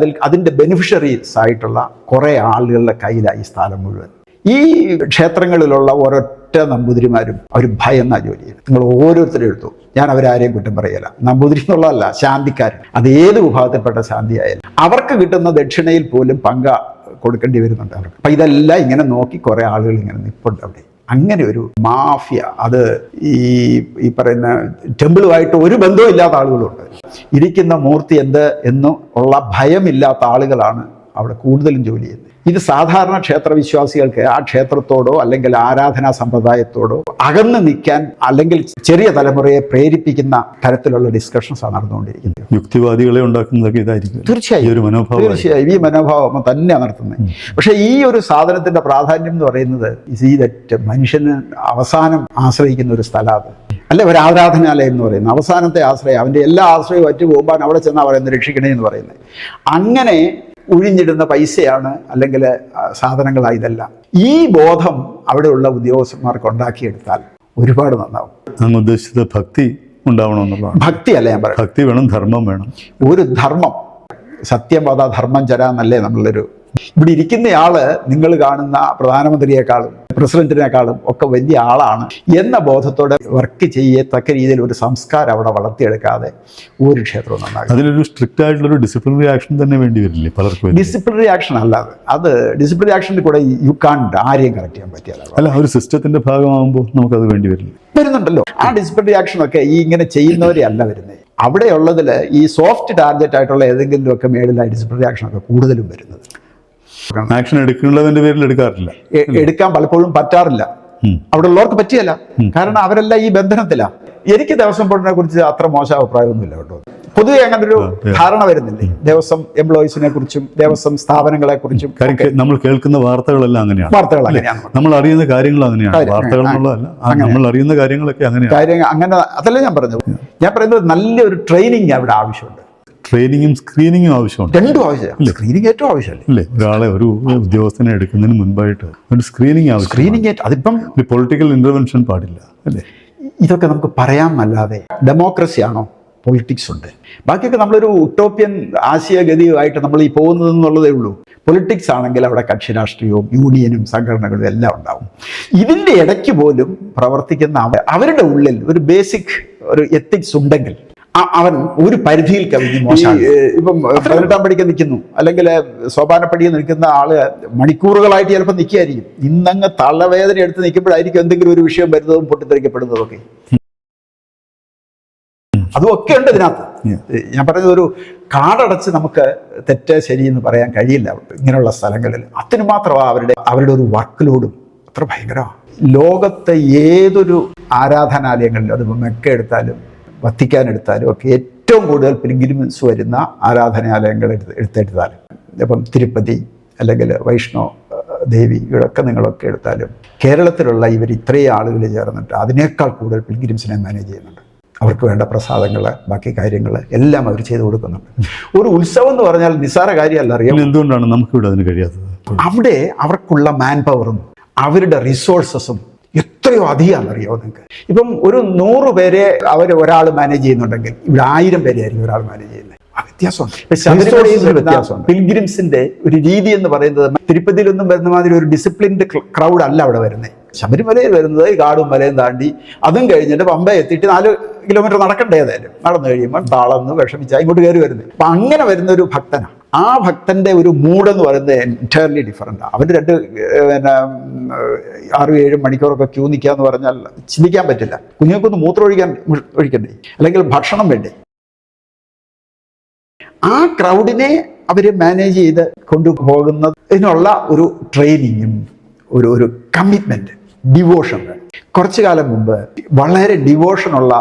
അതിൻ്റെ ബെനിഫിഷ്യറീസ് ആയിട്ടുള്ള കുറേ ആളുകളുടെ കയ്യിലായി സ്ഥലം മുഴുവൻ. ഈ ക്ഷേത്രങ്ങളിലുള്ള ഒരൊറ്റ നമ്പൂതിരിമാരും അവർ ഭയന്ന ജോലി ചെയ്യുന്നത്. നിങ്ങൾ ഓരോരുത്തരും എടുത്തു, ഞാൻ അവരാരെയും കുറ്റം പറയല. നമ്പൂതിരി എന്നുള്ളതല്ല, ശാന്തിക്കാരൻ, അത് ഏത് വിഭാഗത്തിൽപ്പെട്ട ശാന്തിയായാലും അവർക്ക് കിട്ടുന്ന ദക്ഷിണയിൽ പോലും കൊടുക്കേണ്ടി വരുന്നുണ്ട് അവർക്ക്. അപ്പം ഇതെല്ലാം ഇങ്ങനെ നോക്കി കുറേ ആളുകൾ ഇങ്ങനെ നിൽപ്പുണ്ട് അവിടെ. അങ്ങനെ ഒരു മാഫിയ, അത് ഈ പറയുന്ന ടെമ്പിളുമായിട്ട് ഒരു ബന്ധവും ഇല്ലാത്ത ആളുകളുണ്ട്. ഇരിക്കുന്ന മൂർത്തി എന്ന് ഉള്ള ഭയമില്ലാത്ത ആളുകളാണ് അവിടെ കൂടുതലും ജോലി ചെയ്യുന്നത്. ഇത് സാധാരണ ക്ഷേത്രവിശ്വാസികൾക്ക് ആ ക്ഷേത്രത്തോടോ അല്ലെങ്കിൽ ആരാധനാ സമ്പ്രദായത്തോടോ അകന്ന് നിൽക്കാൻ അല്ലെങ്കിൽ ചെറിയ തലമുറയെ പ്രേരിപ്പിക്കുന്ന തരത്തിലുള്ള ഡിസ്കഷൻസ് ആണ് നടന്നുകൊണ്ടിരിക്കുന്നത്. യുക്തിവാദികളെ ഉണ്ടാക്കുന്നതൊക്കെ ഇതായിരിക്കും. തീർച്ചയായും ഈ മനോഭാവം തന്നെയാണ് നടത്തുന്നത്. പക്ഷേ ഈ ഒരു സാധനത്തിന്റെ പ്രാധാന്യം എന്ന് പറയുന്നത് മനുഷ്യന് അവസാനം ആശ്രയിക്കുന്ന ഒരു സ്ഥലമാണ്, അല്ലെ ഒരു ആരാധനാലയം എന്ന് പറയുന്നത്. അവസാനത്തെ ആശ്രയം, അവൻ്റെ എല്ലാ ആശ്രയവും അറ്റു പോകുമ്പോൾ അവിടെ ചെന്നാൽ പറയുന്നത് രക്ഷിക്കണേ എന്ന് പറയുന്നത്. അങ്ങനെ ഒഴിഞ്ഞിടുന്ന പൈസയാണ് അല്ലെങ്കിൽ സാധനങ്ങളാണ് ഇതെല്ലാം. ഈ ബോധം അവിടെയുള്ള ഉദ്യോഗസ്ഥന്മാർക്ക് ഉണ്ടാക്കിയെടുത്താൽ ഒരുപാട് നന്നാവും. അങ്ങ് ഉദ്ദേശിച്ചത് ഭക്തി ഉണ്ടാവണമെന്നുള്ളതാണ്. ഭക്തി അല്ല ഞാൻ പറയാം, ഭക്തി വേണം, ധർമ്മം വേണം. ഒരു ധർമ്മം, സത്യം വധ ധർമ്മം ചരാന്നല്ലേ നമ്മളൊരു. ഇവിടെ ഇരിക്കുന്നയാള് നിങ്ങൾ കാണുന്ന പ്രധാനമന്ത്രിയെക്കാളും പ്രസിഡന്റിനേക്കാളും ഒക്കെ വലിയ ആളാണ് എന്ന ബോധത്തോടെ വർക്ക് ചെയ്യത്തക്ക രീതിയിൽ ഒരു സംസ്കാരം അവിടെ വളർത്തിയെടുക്കാതെ ഒരു ക്ഷേത്രവും നന്നാകും. അതിലൊരു സ്ട്രിക്റ്റ് ആയിട്ടുള്ളൊരു ഡിസിപ്ലിനറി ആക്ഷൻ തന്നെ വേണ്ടി വരില്ലേ പലർക്കും? ഡിസിപ്ലിനറി ആക്ഷൻ അല്ലാതെ, അത് ഡിസിപ്ലിനറി ആക്ഷനിൽ കൂടെ യു കാണ്ട് ആരെയും കറക്റ്റ് ചെയ്യാൻ പറ്റിയല്ല. അല്ല, ഒരു സിസ്റ്റത്തിന്റെ ഭാഗമാകുമ്പോൾ നമുക്കത് വേണ്ടി വരില്ല. വരുന്നുണ്ടല്ലോ ആ ഡിസിപ്ലിനറി ആക്ഷനൊക്കെ ഈ ഇങ്ങനെ ചെയ്യുന്നവരെ അല്ല വരുന്നത്. അവിടെയുള്ളതിൽ ഈ സോഫ്റ്റ് ടാർഗറ്റ് ആയിട്ടുള്ള ഏതെങ്കിലും ഒക്കെ മേളിലായി ഡിസിപ്ലിനറി ആക്ഷനൊക്കെ കൂടുതലും വരുന്നത്. ആക്ഷൻ എടുക്കുന്നതിന്റെ പേരിൽ എടുക്കാറില്ല, എടുക്കാൻ പലപ്പോഴും പറ്റാറില്ല. അവിടെ ഉള്ളവർക്ക് പറ്റിയല്ല, കാരണം അവരെല്ലാം ഈ ബന്ധനത്തിലാണ്. എനിക്ക് ദേവസ്വം ബോർഡിനെ കുറിച്ച് അത്ര മോശം അഭിപ്രായമൊന്നുമില്ല കേട്ടോ. പൊതുവെ അങ്ങനെ ഒരു ധാരണ വരുന്നില്ലേ ദേവസ്വം എംപ്ലോയീസിനെ കുറിച്ചും ദേവസ്വം സ്ഥാപനങ്ങളെ കുറിച്ചും? നമ്മൾ കേൾക്കുന്ന വാർത്തകളെല്ലാം അങ്ങനെയാണ്. നമ്മൾ അറിയുന്ന കാര്യങ്ങൾ അങ്ങനെയാണ്. വാർത്തകൾ എന്നുള്ളതല്ല, നമ്മൾ അറിയുന്ന കാര്യങ്ങളൊക്കെ അങ്ങനെയാണ്. അങ്ങനെ അതല്ല ഞാൻ പറഞ്ഞത്. ഞാൻ പറയുന്നത് നല്ലൊരു ട്രെയിനിങ് അവിടെ ആവശ്യമുണ്ട്. ട്രെയിനിങ്ങും സ്ക്രീനിങ്ങും ആവശ്യമുണ്ട്. രണ്ടും ആവശ്യമാണ്. സ്ക്രീനിങ് ഏറ്റവും ആവശ്യമല്ലേ? അല്ലേ, ഒരാളെ ഒരു ഉദ്യോഗസ്ഥനെ എടുക്കുന്നതിന് മുൻപായിട്ട് ഒരു സ്ക്രീനിങ് ആവശ്യം. സ്ക്രീനിങ് അതിപ്പം പൊളിറ്റിക്കൽ ഇന്റർവെൻഷൻ പാടില്ല അല്ലേ? ഇതൊക്കെ നമുക്ക് പറയാമല്ലാതെ ഡെമോക്രസിയാണോ? പൊളിറ്റിക്സ് ഉണ്ട്. ബാക്കിയൊക്കെ നമ്മളൊരു ഉട്ടോപ്യൻ ആശയഗതിയുമായിട്ട് നമ്മൾ ഈ പോകുന്നതെന്നുള്ളതേ ഉള്ളൂ. പൊളിറ്റിക്സ് ആണെങ്കിൽ അവിടെ കക്ഷി രാഷ്ട്രീയവും യൂണിയനും സംഘടനകളും എല്ലാം ഉണ്ടാവും. ഇതിൻ്റെ ഇടയ്ക്ക് പോലും പ്രവർത്തിക്കുന്ന അവരുടെ ഉള്ളിൽ ഒരു ബേസിക് ഒരു എത്തിക്സ് ഉണ്ടെങ്കിൽ അവൻ ഒരു പരിധിയിൽ കവിഞ്ഞ് മോശമാണ്. ഇപ്പം 18ാം പടിക്ക് നിൽക്കുന്നു അല്ലെങ്കിൽ സോപാനപ്പടിയിൽ നിൽക്കുന്ന ആള് മണിക്കൂറുകളായിട്ട് ചിലപ്പോൾ നിൽക്കുകയായിരിക്കും. ഇന്നങ്ങ് തള്ളവേദന എടുത്ത് നിൽക്കുമ്പോഴായിരിക്കും എന്തെങ്കിലും ഒരു വിഷയം വരുന്നതും പൊട്ടിത്തെറിക്കപ്പെടുന്നതൊക്കെ. അതുമൊക്കെ ഉണ്ട് ഇതിനകത്ത്. ഞാൻ പറഞ്ഞത് ഒരു കാടടച്ച് നമുക്ക് തെറ്റ് ശരിയെന്ന് പറയാൻ കഴിയില്ല ഇങ്ങനെയുള്ള സ്ഥലങ്ങളിൽ. അതിന് മാത്രമാണ് അവരുടെ ഒരു വർക്ക് ലോഡും അത്ര ഭയങ്കരമാണ്. ലോകത്തെ ഏതൊരു ആരാധനാലയങ്ങളിലും, അതിപ്പോൾ മെക്ക എടുത്താലും വത്തിക്കാൻ എടുത്താലും ഒക്കെ ഏറ്റവും കൂടുതൽ പിൽഗ്രിംസ് വരുന്ന ആരാധനാലയങ്ങൾ എടുത്തെടുത്താലും, ഇപ്പം തിരുപ്പതി അല്ലെങ്കിൽ വൈഷ്ണോ ദേവി ഇവിടെയൊക്കെ നിങ്ങളൊക്കെ എടുത്താലും കേരളത്തിലുള്ള ഇവർ ഇത്രയും ആളുകൾ ചേർന്നിട്ട് അതിനേക്കാൾ കൂടുതൽ പിൽഗ്രിംസിനെ മാനേജ് ചെയ്യുന്നുണ്ട്. അവർക്ക് വേണ്ട പ്രസാദങ്ങൾ, ബാക്കി കാര്യങ്ങൾ എല്ലാം അവർ ചെയ്തു കൊടുക്കുന്നുണ്ട്. ഒരു ഉത്സവം എന്ന് പറഞ്ഞാൽ നിസ്സാര കാര്യമല്ല. അറിയാം എന്തുകൊണ്ടാണ് നമുക്കിവിടെ അതിന് കഴിയാത്തത്? അവിടെ അവർക്കുള്ള മാൻ പവറും അവരുടെ റിസോഴ്സസും എത്രയോ അധികമാണെന്നറിയോ നിങ്ങൾക്ക്? ഇപ്പം ഒരു 100 പേരെ ഒരാൾ മാനേജ് ചെയ്യുന്നുണ്ടെങ്കിൽ ഇവിടെ 1000 പേരെ ആയിരിക്കും ഒരാൾ മാനേജ് ചെയ്യുന്നത്. വ്യത്യാസമുണ്ട്. പിൽഗ്രിംസിന്റെ ഒരു രീതി എന്ന് പറയുന്നത് തിരുപ്പതിയിലൊന്നും വരുന്ന മാതിരി ഒരു ഡിസിപ്ലിൻഡ് ക്രൗഡ് അല്ല അവിടെ വരുന്നത്. ശബരിമലയിൽ വരുന്നത് കാടും മലയും താണ്ടി അതും കഴിഞ്ഞിട്ട് പമ്പ എത്തിയിട്ട് 4 കിലോമീറ്റർ നടക്കണ്ടേ. ഏതായാലും നടന്നു കഴിയുമ്പോൾ താളന്ന് വിഷമിച്ചാൽ ഇങ്ങോട്ട് കയറി വരുന്നത്. അപ്പം അങ്ങനെ വരുന്ന ഒരു ഭക്തനാണ്. ആ ഭക്തന്റെ ഒരു മൂഡെന്ന് പറയുന്നത് എൻറ്റയർലി ഡിഫറൻ്റാണ്. അവന് 6-7 മണിക്കൂറൊക്കെ ക്യൂ നിൽക്കുക എന്ന് പറഞ്ഞാൽ ചിന്തിക്കാൻ പറ്റില്ല. കുഞ്ഞുങ്ങൾക്കൊന്ന് മൂത്രം ഒഴിക്കണ്ടേ, അല്ലെങ്കിൽ ഭക്ഷണം വേണ്ടേ? ആ ക്രൗഡിനെ അവർ മാനേജ് ചെയ്ത് കൊണ്ടുപോകുന്നതിനുള്ള ഒരു ട്രെയിനിങ്ങും ഒരു കമ്മിറ്റ്മെൻറ്റ്, ഡിവോഷൻ വേണം. കുറച്ചു കാലം മുമ്പ് വളരെ ഡിവോഷനുള്ള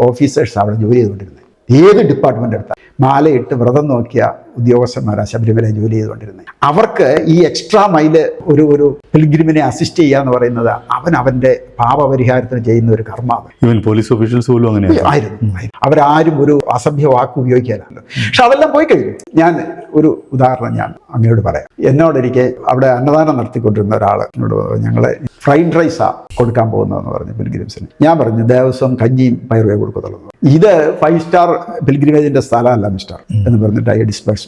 ഓഫീസേഴ്സ് അവിടെ ജോലി ചെയ്തുകൊണ്ടിരുന്നത്. ഏത് ഡിപ്പാർട്ട്മെൻ്റ് എടുത്താൽ മാലയിട്ട് വ്രതം നോക്കിയ ഉദ്യോഗസ്ഥന്മാരാണ് ശബരിമല ജോലി ചെയ്തുകൊണ്ടിരുന്നത്. അവർക്ക് ഈ എക്സ്ട്രാ മൈല് ഒരു പിൽഗ്രിമിനെ അസിസ്റ്റ് ചെയ്യുക എന്ന് പറയുന്നത് അവൻ്റെ പാപപരിഹാരത്തിന് ചെയ്യുന്ന ഒരു കർമ്മമാണ്. ഈവൻ പോലീസ് ഓഫീഷ്യൽസ് പോലും അങ്ങനെ ആയിരുന്നു. അവരാരും ഒരു അസഭ്യ വാക്ക് ഉപയോഗിക്കാനല്ലോ. പക്ഷെ അതെല്ലാം പോയി കഴിഞ്ഞു. ഞാൻ ഒരു ഉദാഹരണം ഞാൻ അങ്ങയോട് പറയാം. എന്നോടൊരിക്കൽ അവിടെ അന്നദാനം നടത്തിക്കൊണ്ടിരുന്ന ഒരാൾ ഞങ്ങളെ ഫ്രൈഡ് റൈസാ കൊടുക്കാൻ പോകുന്നതെന്ന് പറഞ്ഞു പിൽഗ്രിംസിന്. ഞാൻ പറഞ്ഞു ദേവസ്വം കഞ്ഞിയും പയറുവേ കൊടുക്കത്തുള്ളൂ. ഇത് 5 സ്റ്റാർ പിൽഗ്രിമേജിന്റെ സ്ഥലമല്ല മിസ്റ്റർ എന്ന് പറഞ്ഞിട്ട് അയ്യ ഡിസ്പേഴ്സ്.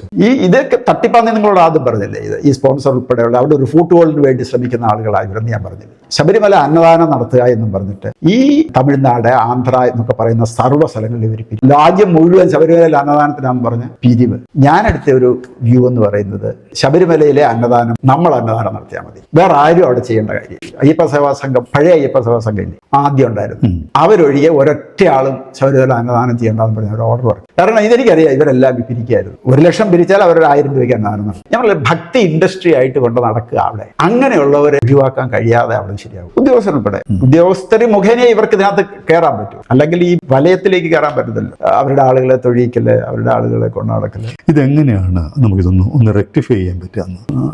ഇതൊക്കെ തട്ടിപ്പാന്ന് നിങ്ങളോട് ആദ്യം പറഞ്ഞില്ലേ? ഈ സ്പോൺസർ ഉൾപ്പെടെയുള്ള അവിടെ ഒരു ഫുട് ഹോളിന് വേണ്ടി ശ്രമിക്കുന്ന ആളുകളായിരുന്നു ഞാൻ പറഞ്ഞില്ലേ. ശബരിമല അന്നദാനം നടത്തുക എന്നും പറഞ്ഞിട്ട് ഈ തമിഴ്നാട്, ആന്ധ്ര എന്നൊക്കെ പറയുന്ന സർവ്വ സ്ഥലങ്ങളിൽ ഇവർ രാജ്യം മുഴുവൻ ശബരിമലയിലെ അന്നദാനത്തിനാണെന്ന് പറഞ്ഞ് പിരിവ്. ഞാനെടുത്ത ഒരു വ്യൂ എന്ന് പറയുന്നത് ശബരിമലയിലെ അന്നദാനം നമ്മൾ അന്നദാനം നടത്തിയാൽ മതി, വേറെ ആരും അവിടെ ചെയ്യേണ്ട കാര്യം. അയ്യപ്പ സേവാ സംഘം, പഴയ അയ്യപ്പ സേവാ സംഘം ഇല്ലേ, ആദ്യം ഉണ്ടായിരുന്നു, അവരൊഴികെ ഒരൊറ്റ ആളും ശബരിമല അന്നദാനം ചെയ്യേണ്ടെന്ന് പറഞ്ഞ ഒരു ഓർഡർ പറയും. കാരണം ഇതെനിക്കറിയാം, ഇവരെല്ലാം പിരിക്കായിരുന്നു. 1 ലക്ഷം പിരിച്ചാൽ അവർ 1000 രൂപയ്ക്ക് അന്നദാനം നടത്തും. ഞങ്ങൾ ഭക്തി ഇൻഡസ്ട്രി ആയിട്ട് കൊണ്ട് നടക്കുക അവിടെ. അങ്ങനെയുള്ളവരെ ഒഴിവാക്കാൻ കഴിയാതെ അവിടെ ശരിയാകും. ഉദ്യോഗസ്ഥർ ഉൾപ്പെടെ ഉദ്യോഗസ്ഥർ മുഖേന ഇവർക്ക് ഇതിനകത്ത് കയറാൻ പറ്റും, അല്ലെങ്കിൽ ഈ വലയത്തിലേക്ക് കയറാൻ പറ്റത്തില്ല. അവരുടെ ആളുകളെ തൊഴിയിക്കല്, അവരുടെ ആളുകളെ കൊണ്ടു നടക്കല്. ഇതെങ്ങനെയാണ് നമുക്കിതൊന്ന് റെക്ടിഫൈ ചെയ്യാൻ പറ്റുക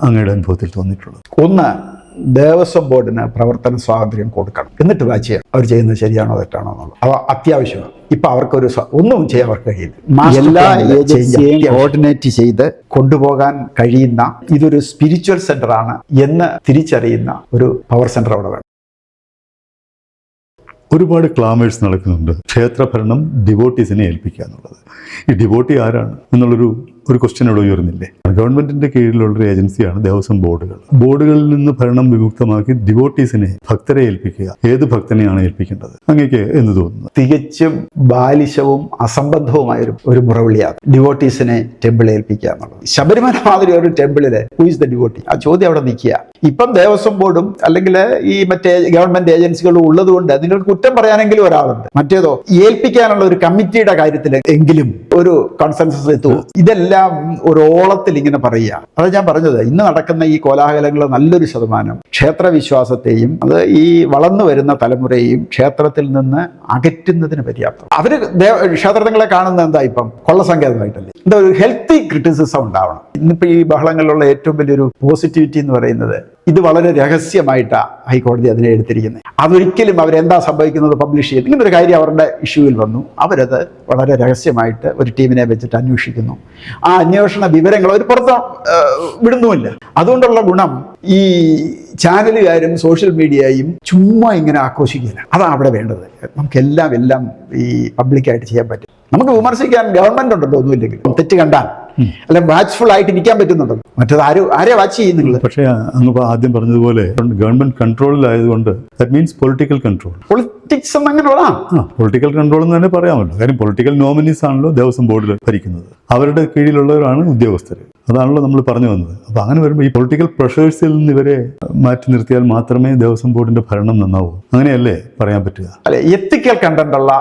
അങ്ങയുടെ അനുഭവത്തിൽ തോന്നിയിട്ടുള്ളത്? ഒന്ന്, ദേവസ്വം ബോർഡിന് പ്രവർത്തന സ്വാതന്ത്ര്യം കൊടുക്കണം. എന്നിട്ട് വാച്ച് ചെയ്യണം അവർ ചെയ്യുന്നത് ശരിയാണോ തെറ്റാണോ എന്നുള്ളത്. അവ അത്യാവശ്യമാണ്. ഇപ്പൊ അവർക്കൊരു ഒന്നും ചെയ്യാൻ അവർക്ക് കഴിയില്ല. എല്ലാ ഏജൻസിയെയും കോർഡിനേറ്റ് ചെയ്ത് കൊണ്ടുപോകാൻ കഴിയുന്ന ഇതൊരു സ്പിരിച്വൽ സെന്ററാണ് എന്ന് തിരിച്ചറിയുന്ന ഒരു പവർ സെന്റർ അവിടെ വേണം. ഒരുപാട് ക്ലാമേഴ്സ് നടക്കുന്നുണ്ട്. ക്ഷേത്രഭരണം ഡിവോട്ടീസിനെ ഏൽപ്പിക്കുക എന്നുള്ളത്. ഈ ഡിവോട്ടി ആരാണ് എന്നുള്ളൊരു ക്വസ്റ്റ്യൻ ഇവിടെ ഉയർന്നില്ലേ? ഗവൺമെന്റിന്റെ കീഴിലുള്ളൊരു ഏജൻസിയാണ് ദേവസ്വം ബോർഡുകൾ. ബോർഡുകളിൽ നിന്ന് ഭരണം വിമുക്തമാക്കി ഡിവോട്ടീസിനെ, ഭക്തരെ ഏൽപ്പിക്കുക. ഏത് ഭക്തനെയാണ് ഏൽപ്പിക്കേണ്ടത്? അങ്ങേക്ക് എന്ത് തോന്നുന്നു? തികച്ചും ബാലിശവും അസംബന്ധവുമായ ഒരു മുറവിളിയാണ് ഡിവോട്ടീസിനെ ടെമ്പിൾ ഏൽപ്പിക്കുക എന്നുള്ളത്. ശബരിമല മാതിരി ഒരു ടെമ്പിളില് ഹു ഈസ് ദ ഡിവോട്ടി? ആ ചോദ്യം അവിടെ നിൽക്കുക. ഇപ്പം ദേവസ്വം ബോർഡും അല്ലെങ്കിൽ ഈ മറ്റേ ഗവൺമെന്റ് ഏജൻസികളും ഉള്ളത് കൊണ്ട് നിങ്ങൾക്ക് കുറ്റം പറയാനെങ്കിലും ഒരാളുണ്ട്. മറ്റേതോ ഏൽപ്പിക്കാനുള്ള ഒരു കമ്മിറ്റിയുടെ കാര്യത്തിൽ എങ്കിലും ഒരു കൺസെൻസസ് എത്തുമോ? ഇതെല്ലാം ഒരു ഓളത്തിൽ ഇങ്ങനെ പറയുക. അത് ഞാൻ പറഞ്ഞത്, ഇന്ന് നടക്കുന്ന ഈ കോലാഹലങ്ങൾ നല്ലൊരു ശതമാനം ക്ഷേത്രവിശ്വാസത്തെയും അത് ഈ വളർന്നു വരുന്ന തലമുറയെയും ക്ഷേത്രത്തിൽ നിന്ന് അകറ്റുന്നതിന് പര്യാപ്തം. അവര് ക്ഷേത്രങ്ങളെ കാണുന്നത് എന്താ ഇപ്പം കൊള്ളസങ്കേതമായിട്ടല്ലേ? എന്താ ഒരു ഹെൽത്തി ക്രിറ്റിസിസം ഉണ്ടാവണം. ഇന്നിപ്പോൾ ഈ ബഹളങ്ങളിലുള്ള ഏറ്റവും വലിയൊരു പോസിറ്റിവിറ്റി എന്ന് പറയുന്നത് ഇത് വളരെ രഹസ്യമായിട്ടാണ് ഹൈക്കോടതി അതിനെ എടുത്തിരിക്കുന്നത്. അതൊരിക്കലും അവരെന്താ സംഭവിക്കുന്നത് പബ്ലിഷ് ചെയ്ത് ഇങ്ങനൊരു കാര്യം അവരുടെ ഇഷ്യൂവിൽ വന്നു. അവരത് വളരെ രഹസ്യമായിട്ട് ഒരു ടീമിനെ വെച്ചിട്ട് അന്വേഷിക്കുന്നു. ആ അന്വേഷണ വിവരങ്ങൾ അവർ പുറത്ത് വിടുന്നുമില്ല. അതുകൊണ്ടുള്ള ഗുണം ഈ ചാനലുകാരും സോഷ്യൽ മീഡിയയും ചുമ്മാ ഇങ്ങനെ ആക്രോശിക്കില്ല. അതാണ് അവിടെ വേണ്ടത്. നമുക്കെല്ലാം ഈ പബ്ലിക്കായിട്ട് ചെയ്യാൻ പറ്റും. നമുക്ക് വിമർശിക്കാൻ ഗവൺമെന്റ് ഉണ്ടല്ലോ, ഒന്നുമില്ലെങ്കിലും തെറ്റ് കണ്ടാൽ അല്ല വാച്ച്ഫുൾ ആയിട്ട് ഇരിക്കാൻ പറ്റുന്നുണ്ടല്ലോ. മറ്റേത് ആരെ വാച്ച് ചെയ്യുന്നുള്ളത്? പക്ഷേ അങ്ങ് ആദ്യം പറഞ്ഞതുപോലെ ഗവൺമെന്റ് കൺട്രോളിലായതുകൊണ്ട് that means political control. Politics അങ്ങനെയുള്ള പൊളിറ്റിക്കൽ കൺട്രോൾ എന്ന് തന്നെ പറയാമല്ലോ. കാര്യം പൊളിറ്റിക്കൽ നോമിനീസ് ആണല്ലോ ദേവസ്വം ബോർഡിൽ ഭരിക്കുന്നത്. അവരുടെ കീഴിലുള്ളവരാണ് ഉദ്യോഗസ്ഥർ. അതാണല്ലോ നമ്മൾ പറഞ്ഞു വന്നത്. അപ്പോൾ അങ്ങനെ വരുമ്പോൾ ഈ പൊളിറ്റിക്കൽ പ്രഷേഴ്സിൽ നിന്ന് ഇവരെ മാറ്റി നിർത്തിയാൽ മാത്രമേ ദേവസ്വം ബോർഡിന്റെ ഭരണം നന്നാവൂ. അങ്ങനെയല്ലേ പറയാൻ പറ്റുക? അല്ലെ, എത്തിക്കൽ കണ്ടന്റുള്ള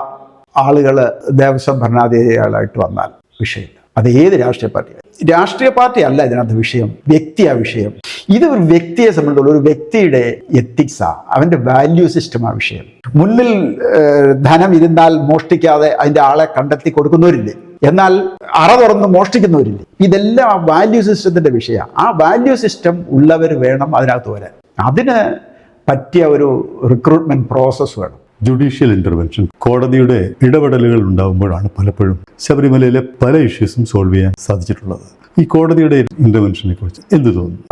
ആളുകൾ ദേവസ്വം ഭരണാധികാരികളായിട്ട് വന്നാൽ വിഷയമില്ല. അത് ഏത് രാഷ്ട്രീയ പാർട്ടി അല്ല ഇതിനകത്ത് വിഷയം, വ്യക്തിയാ വിഷയം. ഇത് ഒരു വ്യക്തിയെ സംബന്ധിച്ചുള്ള ഒരു വ്യക്തിയുടെ എത്തിക്സാ, അവൻ്റെ വാല്യൂ സിസ്റ്റമാ വിഷയം. മുന്നിൽ ധനം ഇരുന്നാൽ മോഷ്ടിക്കാതെ അതിൻ്റെ ആളെ കണ്ടെത്തി കൊടുക്കുന്നവരില്ലേ, എന്നാൽ അറ തുറന്ന് മോഷ്ടിക്കുന്നവരില്ലേ. ഇതെല്ലാം ആ വാല്യൂ സിസ്റ്റത്തിൻ്റെ വിഷയമാണ്. ആ വാല്യൂ സിസ്റ്റം ഉള്ളവർ വേണം അതിനകത്ത് വരാൻ. അതിന് പറ്റിയ ഒരു റിക്രൂട്ട്മെന്റ് പ്രോസസ്സ് വേണം. ജുഡീഷ്യൽ ഇന്റർവെൻഷൻ, കോടതിയുടെ ഇടപെടലുകൾ ഉണ്ടാകുമ്പോഴാണ് പലപ്പോഴും ശബരിമലയിലെ പല ഇഷ്യൂസും സോൾവ് ചെയ്യാൻ സാധിച്ചിട്ടുള്ളത്. ഈ കോടതിയുടെ ഇന്റർവെൻഷനെ കുറിച്ച് എന്ത് തോന്നുന്നു?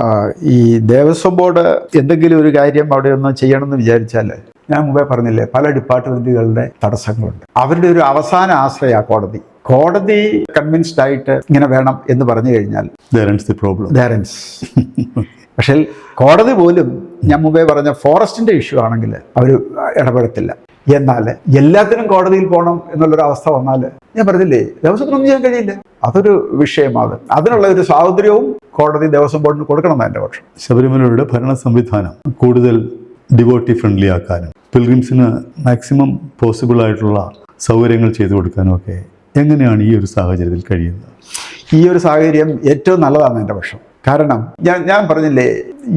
ഈ ദേവസ്വം ബോർഡ് എന്തെങ്കിലും ഒരു കാര്യം അവിടെ ഒന്ന് ചെയ്യണമെന്ന് വിചാരിച്ചാൽ, ഞാൻ മുമ്പേ പറഞ്ഞില്ലേ, പല ഡിപ്പാർട്ട്മെന്റുകളുടെ തടസ്സങ്ങളുണ്ട്. അവരുടെ ഒരു അവസാന ആശ്രയ കോടതി കൺവിൻസ്ഡ് ആയിട്ട് ഇങ്ങനെ വേണം എന്ന് പറഞ്ഞു കഴിഞ്ഞാൽ പക്ഷേ കോടതി പോലും ഞാൻ മുമ്പേ പറഞ്ഞ ഫോറസ്റ്റിന്റെ ഇഷ്യൂ ആണെങ്കിൽ അവർ ഇടപെടത്തില്ല. എന്നാൽ എല്ലാത്തിനും കോടതിയിൽ പോകണം എന്നുള്ളൊരു അവസ്ഥ വന്നാൽ ഞാൻ പറഞ്ഞില്ലേ, ദേവസ്വത്തിനൊന്നും ചെയ്യാൻ കഴിയില്ല. അതൊരു വിഷയമാണ്. അതിനുള്ള ഒരു സ്വാതന്ത്ര്യവും കോടതി ദേവസ്വം ബോർഡിന് കൊടുക്കണം എന്നാണ് എൻ്റെ പക്ഷം. ശബരിമലയുടെ ഭരണ സംവിധാനം കൂടുതൽ ഡിവോട്ടി ഫ്രണ്ട്ലി ആക്കാനും പിൽഗ്രിംസിന് മാക്സിമം പോസിബിൾ ആയിട്ടുള്ള സൗകര്യങ്ങൾ ചെയ്തു കൊടുക്കാനും ഒക്കെ എങ്ങനെയാണ് ഈ ഒരു സാഹചര്യത്തിൽ കഴിയുന്നത്? ഈ ഒരു സാഹചര്യം ഏറ്റവും നല്ലതാണ് എൻ്റെ പക്ഷം. കാരണം ഞാൻ പറഞ്ഞില്ലേ,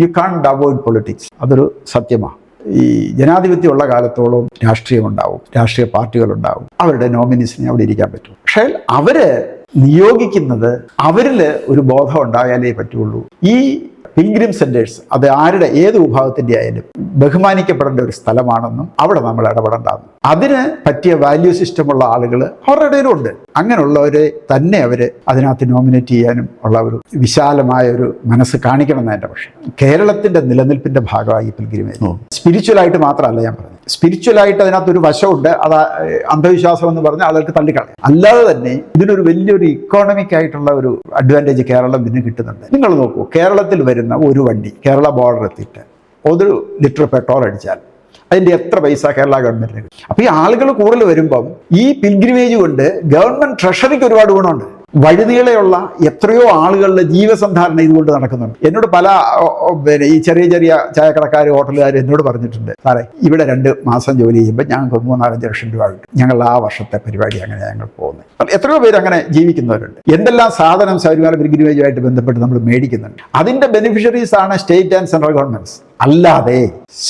യു കാൺട്ട് അവോയ്ഡ് പൊളിറ്റിക്സ്. അതൊരു സത്യമാണ്. ഈ ജനാധിപത്യമുള്ള കാലത്തോളം രാഷ്ട്രീയമുണ്ടാവും, രാഷ്ട്രീയ പാർട്ടികളുണ്ടാവും, അവരുടെ നോമിനീസിനെ അവിടെ ഇരിക്കാൻ പറ്റും. പക്ഷേ അവര് നിയോഗിക്കുന്നത് അവരിൽ ഒരു ബോധം ഉണ്ടായാലേ പറ്റുള്ളൂ. ഈ പിൽഗ്രിം സെന്റേഴ്സ് അത് ആരുടെ ഏത് വിഭാഗത്തിൻ്റെ ആയാലും ബഹുമാനിക്കപ്പെടേണ്ട ഒരു സ്ഥലമാണെന്നും അവിടെ നമ്മൾ ഇടപെടേണ്ടതെന്നും അതിന് പറ്റിയ വാല്യൂ സിസ്റ്റമുള്ള ആളുകൾ അവരുടെ ഇടയിലുണ്ട്. അങ്ങനെയുള്ളവരെ തന്നെ അവർ അതിനകത്ത് നോമിനേറ്റ് ചെയ്യാനും ഉള്ള ഒരു വിശാലമായ ഒരു മനസ്സ് കാണിക്കണം എന്ന് എൻ്റെ പക്ഷം. കേരളത്തിൻ്റെ നിലനിൽപ്പിൻ്റെ ഭാഗമായി പിൽഗ്രിമേജ് സ്പിരിച്വലായിട്ട് മാത്രമല്ല ഞാൻ പറഞ്ഞത്. സ്പിരിച്വലായിട്ട് അതിനകത്തൊരു വശമുണ്ട്, അത് അന്ധവിശ്വാസം എന്ന് പറഞ്ഞ ആളുകൾക്ക് തള്ളിക്കളയാം. അല്ലാതെ തന്നെ ഇതിനൊരു വലിയൊരു ഇക്കോണമിക് ആയിട്ടുള്ള ഒരു അഡ്വാൻറ്റേജ് കേരളം ഇതിന് കിട്ടുന്നുണ്ട്. നിങ്ങൾ നോക്കൂ, കേരളത്തിൽ വരുന്ന ഒരു വണ്ടി കേരള ബോർഡർ എത്തിയിട്ട് 1 ലിറ്റർ പെട്രോൾ അടിച്ചാൽ അതിൻ്റെ എത്ര പൈസ കേരള ഗവൺമെന്റിന് കിട്ടും? അപ്പോൾ ഈ ആളുകൾ കൂടുതൽ വരുമ്പം ഈ പിൽഗ്രിമേജ് കൊണ്ട് ഗവൺമെന്റ് ട്രഷറിക്ക് ഒരുപാട് ഗുണമുണ്ട്. വഴിനീളെയുള്ള എത്രയോ ആളുകളുടെ ജീവസന്ധാരണ ഇതുകൊണ്ട് നടക്കുന്നുണ്ട്. എന്നോട് പല ഈ ചെറിയ ചെറിയ ചായക്കടക്കാർ, ഹോട്ടലുകാർ എന്നോട് പറഞ്ഞിട്ടുണ്ട്, സാറേ ഇവിടെ 2 മാസം ജോലി ചെയ്യുമ്പോൾ ഞങ്ങൾക്ക് 3-4 ലക്ഷം രൂപ കിട്ടും. ഞങ്ങൾ ആ വർഷത്തെ പരിപാടി അങ്ങനെ ഞങ്ങൾ പോകുന്നത്. എത്രയോ പേര് അങ്ങനെ ജീവിക്കുന്നവരുണ്ട്. എന്തെല്ലാം സാധനം ശബരിമല പിൽഗ്രിമേജുമായിട്ട് ബന്ധപ്പെട്ട് നമ്മൾ മേടിക്കുന്നുണ്ട്. അതിന്റെ ബെനിഫിഷ്യറീസ് ആണ് സ്റ്റേറ്റ് ആൻഡ് സെൻട്രൽ ഗവൺമെന്റ്സ്. അല്ലാതെ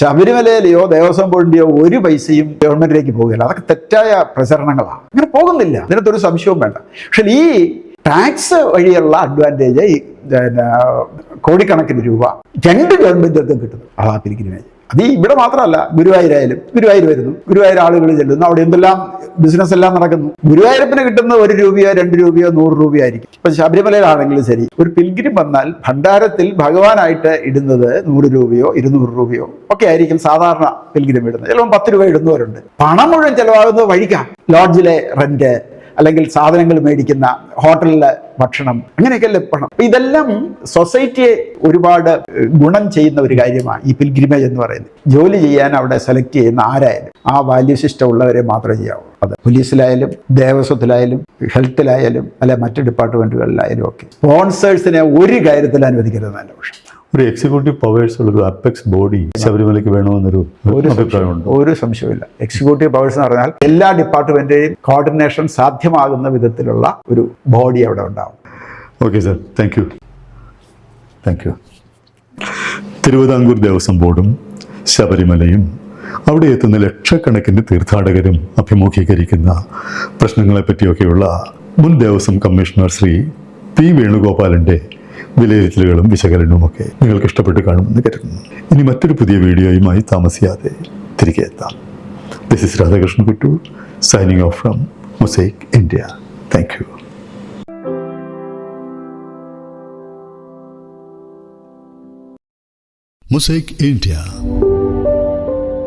ശബരിമലയിലെയോ ദേവസ്വം ബോർഡിന്റെയോ ഒരു പൈസയും ഗവൺമെന്റിലേക്ക് പോകുകയില്ല. അതൊക്കെ തെറ്റായ പ്രചരണങ്ങളാണ്. അങ്ങനെ പോകുന്നില്ല, അതിനകത്തൊരു സംശയവും വേണ്ട. പക്ഷെ ഈ ടാക്സ് വഴിയുള്ള അഡ്വാൻറ്റേജ് ഈ കോടിക്കണക്കിന് രൂപ 2 ഗവൺമെന്റുകൾക്കും കിട്ടുന്നു. അതാ പിൽഗ്രിമേജ്. അത് ഈ ഇവിടെ മാത്രമല്ല, ഗുരുവായൂരായാലും ഗുരുവായൂർ വരുന്നു, ഗുരുവായൂർ ആളുകൾ ചെല്ലുന്നു, അവിടെ എന്തെല്ലാം ബിസിനസ് എല്ലാം നടക്കുന്നു. ഗുരുവായൂരപ്പന് കിട്ടുന്ന 1 രൂപയോ 2 രൂപയോ 100 രൂപയോ ആയിരിക്കും. ഇപ്പൊ ശബരിമലയിലാണെങ്കിലും ശരി, ഒരു പിൽഗ്രിം വന്നാൽ ഭണ്ഡാരത്തിൽ ഭഗവാനായിട്ട് ഇടുന്നത് 100 രൂപയോ 200 രൂപയോ ഒക്കെ ആയിരിക്കും സാധാരണ പിൽഗ്രിം ഇടുന്നത്. ചിലപ്പോൾ 10 രൂപ ഇടുന്നവരുണ്ട്. പണം മുഴുവൻ ചിലവാകുന്നത് വഴിക്കാം. ലോഡ്ജിലെ റെന്റ്, അല്ലെങ്കിൽ സാധനങ്ങൾ മേടിക്കുന്ന, ഹോട്ടലിലെ ഭക്ഷണം, അങ്ങനെയൊക്കെയല്ലേ പണം. ഇതെല്ലാം സൊസൈറ്റിയെ ഒരുപാട് ഗുണം ചെയ്യുന്ന ഒരു കാര്യമാണ് ഈ പിൽഗ്രിമേജ് എന്ന് പറയുന്നത്. ജോലി ചെയ്യാൻ അവിടെ സെലക്ട് ചെയ്യുന്ന ആരായാലും ആ വാല്യൂ സിസ്റ്റം ഉള്ളവരെ മാത്രമേ ചെയ്യാവൂ. അത് പോലീസിലായാലും ദേവസ്വത്തിലായാലും ഹെൽത്തിലായാലും അല്ലെ മറ്റ് ഡിപ്പാർട്ട്മെന്റുകളിലായാലും ഒക്കെ സ്പോൺസേഴ്സിനെ ഒരു കാര്യത്തിൽ അനുവദിക്കരുതെന്ന് എൻ്റെ പക്ഷം. ഒരു എക്സിക്യൂട്ടീവ് പവേഴ്സ് ഉള്ള ഒരു അപ്പെക്സ് ബോഡി ശബരിമലയ്ക്ക് വേണമെന്നൊരു അഭിപ്രായമുണ്ട്. ഒരു സംശയമില്ല. എക്സിക്യൂട്ടീവ് പവേഴ്സ് എന്ന് പറഞ്ഞാൽ എല്ലാ ഡിപ്പാർട്ട്മെന്റിന്റെയും കോർഡിനേഷൻ സാധ്യമാകുന്ന വിധത്തിലുള്ള ഒരു ബോഡി അവിടെ ഉണ്ടാവും. Okay sir, thank you. Thiruvithamkoor Devaswom ബോർഡും ശബരിമലയും അവിടെ എത്തുന്ന ലക്ഷക്കണക്കിന് തീർത്ഥാടകരും അഭിമുഖീകരിക്കുന്ന പ്രശ്നങ്ങളെ പറ്റിയൊക്കെയുള്ള മുൻ ദേവസ്വം കമ്മീഷണർ ശ്രീ പി വേണുഗോപാലിൻ്റെ വിലയിരുത്തലുകളും വിശകലനവും ഒക്കെ നിങ്ങൾക്ക് ഇഷ്ടപ്പെട്ട് കാണുമെന്ന് കരുതുന്നു. ഇനി മറ്റൊരു പുതിയ വീഡിയോയുമായി താമസിയാതെ തിരികെ എത്താം. This is Radhakrishna Kuttoor signing off from mosaic India. Thank you. Mosaic India,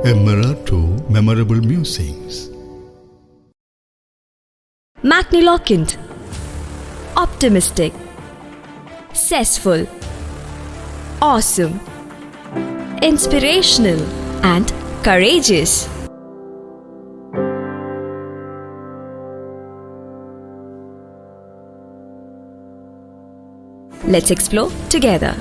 a mirror to memorable musings. Macniloquent, optimistic, zestful, awesome, inspirational and courageous. Let's explore together.